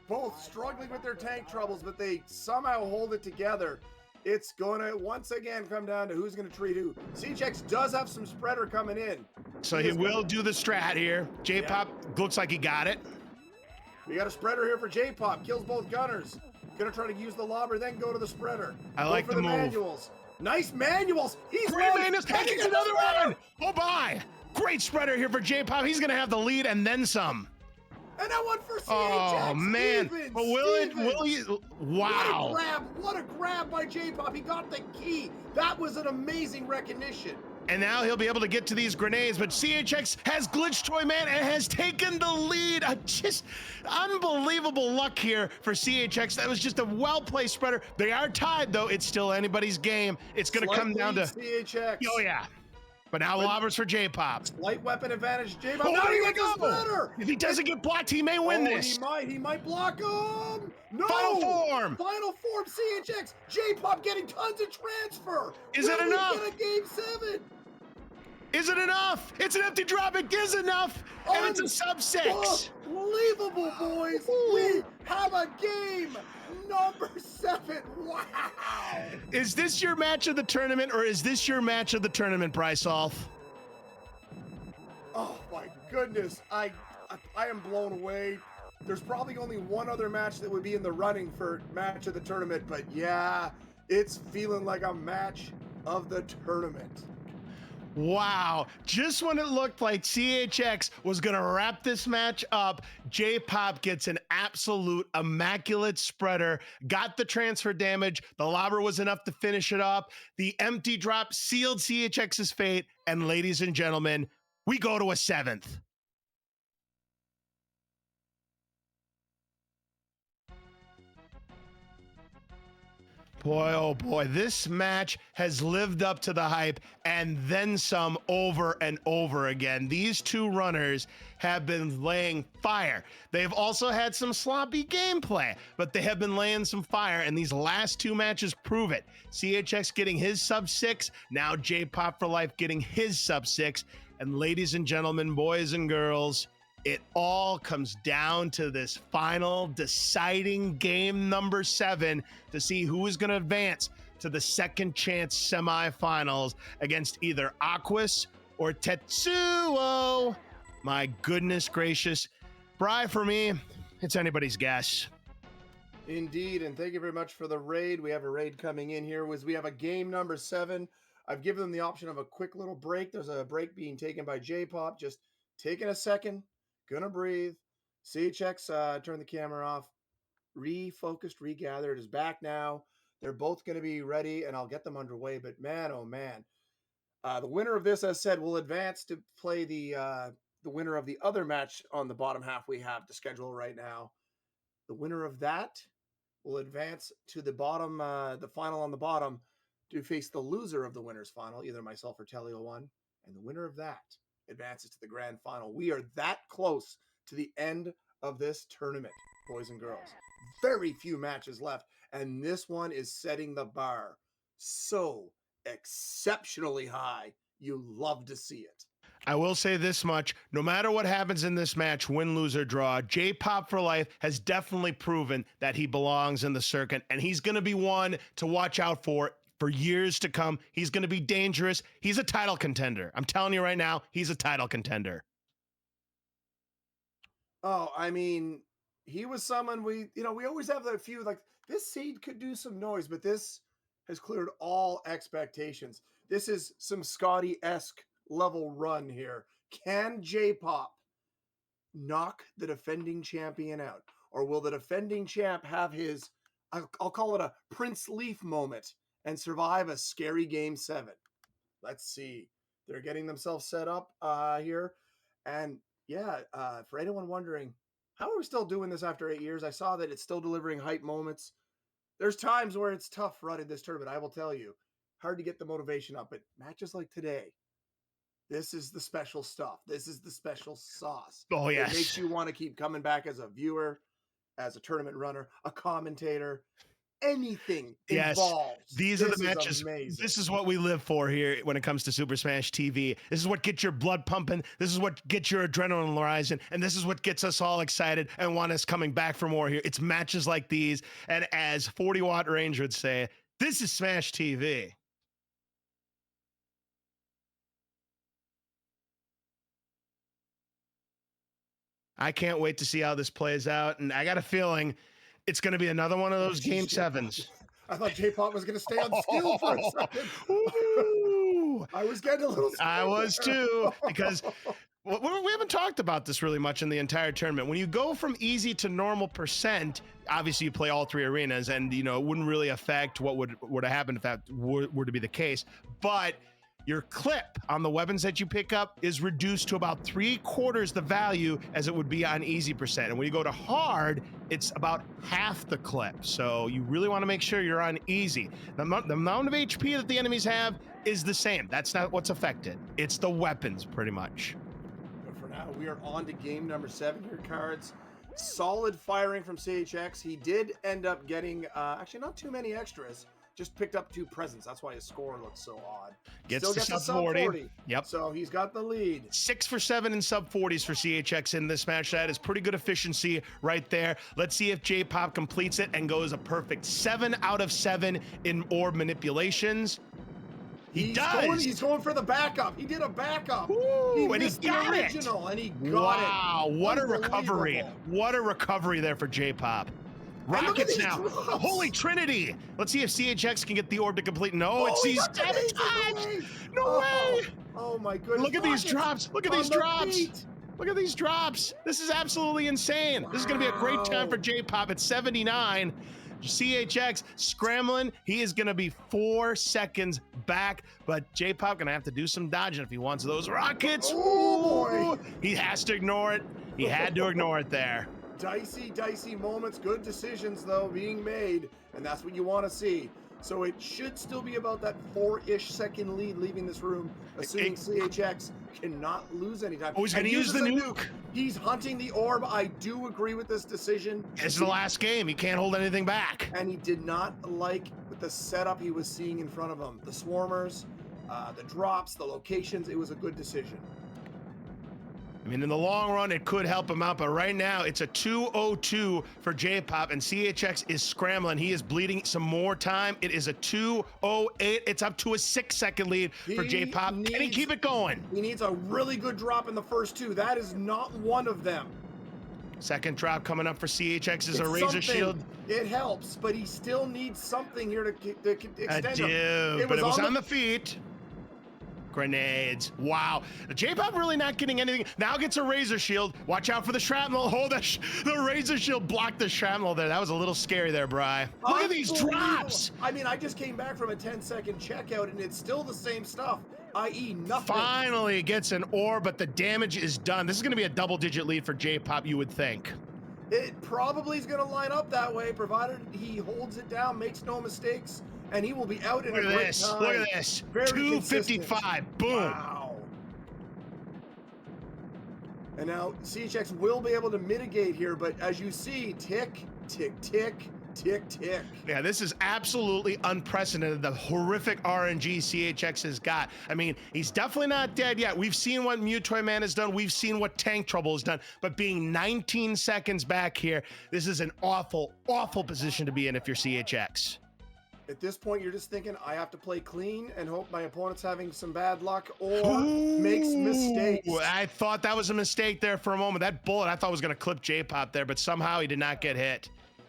Both struggling with their tank troubles, but they somehow hold it together. It's going to once again come down to who's going to treat who. CHX does have some spreader coming in. So he will do the strat here. JPop looks like he got it. We got a spreader here for JPop. Kills both gunners. Gonna try to use the lobber, then go to the spreader. I like the move. Manuals. Nice manuals. He's great manuals. Taking another one. Oh my! Great spreader here for JPop. He's gonna have the lead and then some. And that one for CHX. Oh man! But will he? Wow! What a grab by JPop. He got the key. That was an amazing recognition. And now he'll be able to get to these grenades, but CHX has glitched Toy Man and has taken the lead. Just unbelievable luck here for CHX. That was just a well-placed spreader. They are tied, though. It's still anybody's game. It's going to come down to CHX. Oh, yeah. But now lobbers for JPop. Light weapon advantage, JPop. Oh, now he gets the spreader. If he doesn't get blocked, he may win this. He might block him. No. Final form. Final form, CHX. JPop getting tons of transfer. Is it enough? Get a game 7. Is it enough? It's an empty drop. It is enough. And it's a sub-6. Unbelievable, boys. We have a game number 7. Wow. Is this your match of the tournament, or is this your match of the tournament, Brysolf? Oh, my goodness. I am blown away. There's probably only one other match that would be in the running for match of the tournament, but yeah, it's feeling like a match of the tournament. Wow, just when it looked like CHX was gonna wrap this match up, JPop gets an absolute immaculate spreader, got the transfer damage, the lobber was enough to finish it up, the empty drop sealed CHX's fate, and ladies and gentlemen, we go to a 7th. Boy, oh boy, this match has lived up to the hype and then some over and over again. These two runners have been laying fire. They've also had some sloppy gameplay, but they have been laying some fire, and these last two matches prove it. CHX getting his sub 6, now JPop4Life getting his sub 6, and ladies and gentlemen, boys and girls, it all comes down to this final deciding game number 7 to see who is going to advance to the second chance semifinals against either Aquas or Tetsuo. My goodness gracious. Bri, for me, it's anybody's guess. Indeed, and thank you very much for the raid. We have a raid coming in here. We have a game number 7. I've given them the option of a quick little break. There's a break being taken by JPop. Just taking a second. Gonna breathe. CHX turn the camera off. Refocused, regathered, is back now. They're both going to be ready, and I'll get them underway. But man, oh man, the winner of this, as said, will advance to play the winner of the other match on the bottom half we have to schedule right now. The winner of that will advance to the bottom, the final on the bottom, to face the loser of the winner's final, either myself or Telio won, and the winner of that advances to the grand final. We are that close to the end of this tournament, boys and girls. Very few matches left, and this one is setting the bar so exceptionally high. You love to see it. I will say this much, no matter what happens in this match, win, lose, or draw, JPop4Life has definitely proven that he belongs in the circuit, and he's going to be one to watch out for years to come. He's going to be dangerous. He's a title contender. I'm telling you right now, he's a title contender. Oh, I mean, he was someone we always have a few, like, this seed could do some noise, but this has cleared all expectations. This is some Scotty-esque level run here. Can J-Pop knock the defending champion out? Or will the defending champ have his, I'll call it a Prince Leaf moment, and survive a scary game 7? Let's see. They're getting themselves set up here. And yeah, for anyone wondering, how are we still doing this after 8 years? I saw that it's still delivering hype moments. There's times where it's tough running this tournament, I will tell you. Hard to get the motivation up, but matches like today, this is the special stuff. This is the special sauce. Oh, yes. It makes you want to keep coming back as a viewer, as a tournament runner, a commentator, anything involved. These are the matches. Amazing. This is what we live for here when it comes to Super Smash TV. This is what gets your blood pumping. This is what gets your adrenaline rising. And this is what gets us all excited and want us coming back for more here. It's matches like these. And as 40 Watt Range would say, this is Smash TV. I can't wait to see how this plays out. And I got a feeling it's going to be another one of those game 7s. I thought J-Pop was going to stay on skill for a second. I was getting a little scared. I was too, because we haven't talked about this really much in the entire tournament. When you go from easy to normal percent, obviously you play all 3 arenas, and it wouldn't really affect what would have happened if that were to be the case. But your clip on the weapons that you pick up is reduced to about 3/4 the value as it would be on easy percent. And when you go to hard, it's about half the clip. So you really want to make sure you're on easy. The amount of HP that the enemies have is the same. That's not what's affected. It's the weapons, pretty much. But for now, we are on to game number 7 here, cards. Solid firing from CHX. He did end up getting, actually not too many extras. Just picked up 2 presents. That's why his score looks so odd. Still gets to sub 40. Yep. So he's got the lead. 6 for 7 in sub 40s for CHX in this match. That is pretty good efficiency right there. Let's see if J-Pop completes it and goes a perfect 7 out of 7 in orb manipulations. He does. He's going for the backup. He did a backup. Ooh, he and missed he got the original, it. And he got it. Wow, what a recovery. What a recovery there for J-Pop. Rockets now. Drops. Holy Trinity. Let's see if CHX can get the orb to complete. No, it sees sabotage. No way. Oh my goodness. Look at these drops. Look at these drops. Beat. Look at these drops. This is absolutely insane. Wow. This is going to be a great time for J-Pop at 79. CHX scrambling. He is going to be 4 seconds back, but J-Pop going to have to do some dodging if he wants those rockets. Oh boy. He has to ignore it. He had to ignore it there. Dicey moments. Good decisions, though, being made, and that's what you want to see. So it should still be about that 4-ish second lead leaving this room, assuming CHX cannot lose any time. Oh, he's going to use the nuke. He's hunting the orb. I do agree with this decision. This is the last game. He can't hold anything back. And he did not like the setup he was seeing in front of him. The swarmers, the drops, the locations. It was a good decision. I mean, in the long run, it could help him out, but right now, it's a 2:02 for JPop, and CHX is scrambling. He is bleeding some more time. It is a 2:08. It's up to a 6-second lead for JPop. Can he keep it going? He needs a really good drop in the first two. That is not one of them. Second drop coming up for CHX is a Razor Shield. It helps, but he still needs something here to extend him. But it was on the feet. Grenades. Wow. JPop really not getting anything. Now gets a Razor Shield. Watch out for the shrapnel. Oh, the Razor Shield blocked the shrapnel there. That was a little scary there, Bri. Look at these drops. I mean, I just came back from a 10-second checkout, and it's still the same stuff, i.e. nothing. Finally gets an orb, but the damage is done. This is going to be a double-digit lead for JPop, you would think. It probably is going to line up that way, provided he holds it down, makes no mistakes, and he will be out in a great time. Look at this. Very 255. Boom. Wow. And now CHX will be able to mitigate here, but as you see, tick, tick, tick, tick, tick. Yeah, this is absolutely unprecedented, the horrific RNG CHX has got. I mean, he's definitely not dead yet. We've seen what Mutoy Man has done. We've seen what Tank Trouble has done. But being 19 seconds back here, this is an awful, awful position to be in if you're CHX. At this point, you're just thinking, I have to play clean and hope my opponent's having some bad luck or makes mistakes. I thought that was a mistake there for a moment. That bullet I thought was going to clip JPop there, but somehow he did not get hit.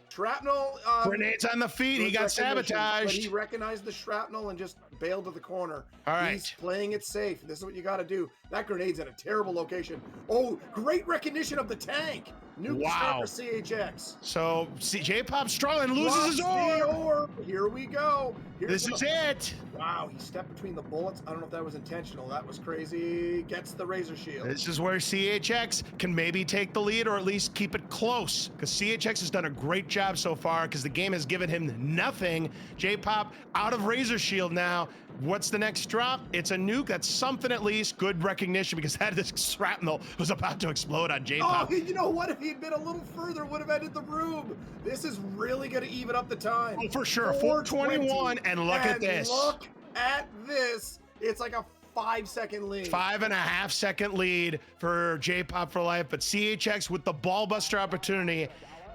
Shrapnel. Grenades on the feet. He got sabotaged. But he recognized the shrapnel and just bailed to the corner. All right. He's playing it safe. This is what you got to do. That grenade's in a terrible location. Oh, great recognition of the tank. Nuke start for CHX. So JPop struggling, loses his orb. Here we go. This is it. Wow, he stepped between the bullets. I don't know if that was intentional. That was crazy. Gets the Razor Shield. This is where CHX can maybe take the lead or at least keep it close, because CHX has done a great job so far because the game has given him nothing. JPop out of Razor Shield now. What's the next drop? It's a nuke. That's something at least. Good recognition, because this shrapnel was about to explode on JPop. Oh, you know what? If he'd been a little further, would have ended the room. This is really going to even up the time. Oh, for sure. 421, and look at this. Look at this. It's like a 5-second lead. 5.5 second lead for JPop4Life, but CHX with the ball buster opportunity.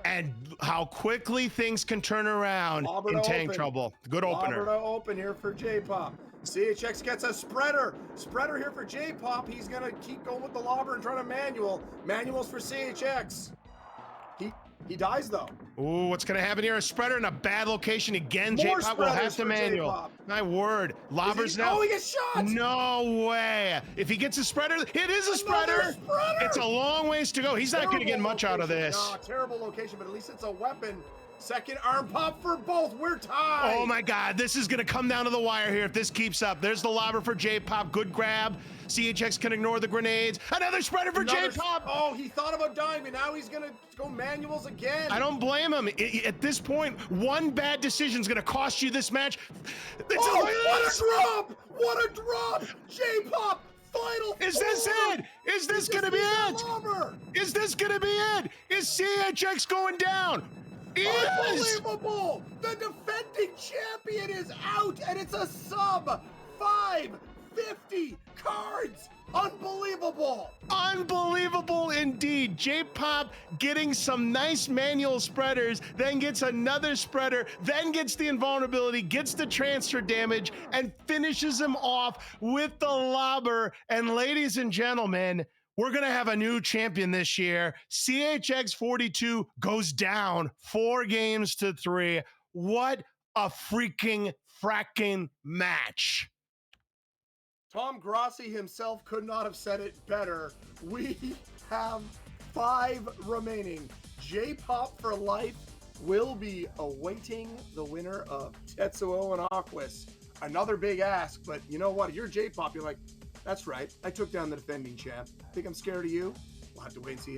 And how quickly things can turn around in Tank Trouble. Good opener. Lobber to open here for JPop. CHX gets a spreader. Spreader here for JPop. He's going to keep going with the lobber and try to manual. Manuals for CHX. He dies, though. Ooh, what's going to happen here? A spreader in a bad location again. JPop will have to manual. My word. Lobbers now. Oh, he gets shot. No way. If he gets a spreader, it is a spreader. It's a long ways to go. He's not going to get much out of this. No, terrible location, but at least it's a weapon. Second arm pop for both. We're tied. Oh my God, this is gonna come down to the wire here if this keeps up. There's the lobber for JPop. Good grab. CHX can ignore the grenades. Another spreader for JPop. Oh, he thought about dying, but now he's gonna go manuals again. I don't blame him. At this point, one bad decision is gonna cost you this match. What a drop! What a drop! JPop. Final. Is this it? Is this gonna be it? Is this gonna be it? Is CHX going down? Unbelievable! The defending champion is out, and it's a sub 550 cards. Unbelievable! Unbelievable indeed. JPop getting some nice manual spreaders, then gets another spreader, then gets the invulnerability, gets the transfer damage, and finishes him off with the lobber. And ladies and gentlemen, we're going to have a new champion this year. CHX42 goes down 4-3. What a freaking fracking match. Tom Grossi himself could not have said it better. We have 5 remaining. JPop4Life will be awaiting the winner of Tetsuo and Aquas. Another big ask, but you know what? If you're JPop, you're like, that's right. I took down the defending champ. Think I'm scared of you? We'll have to wait and see how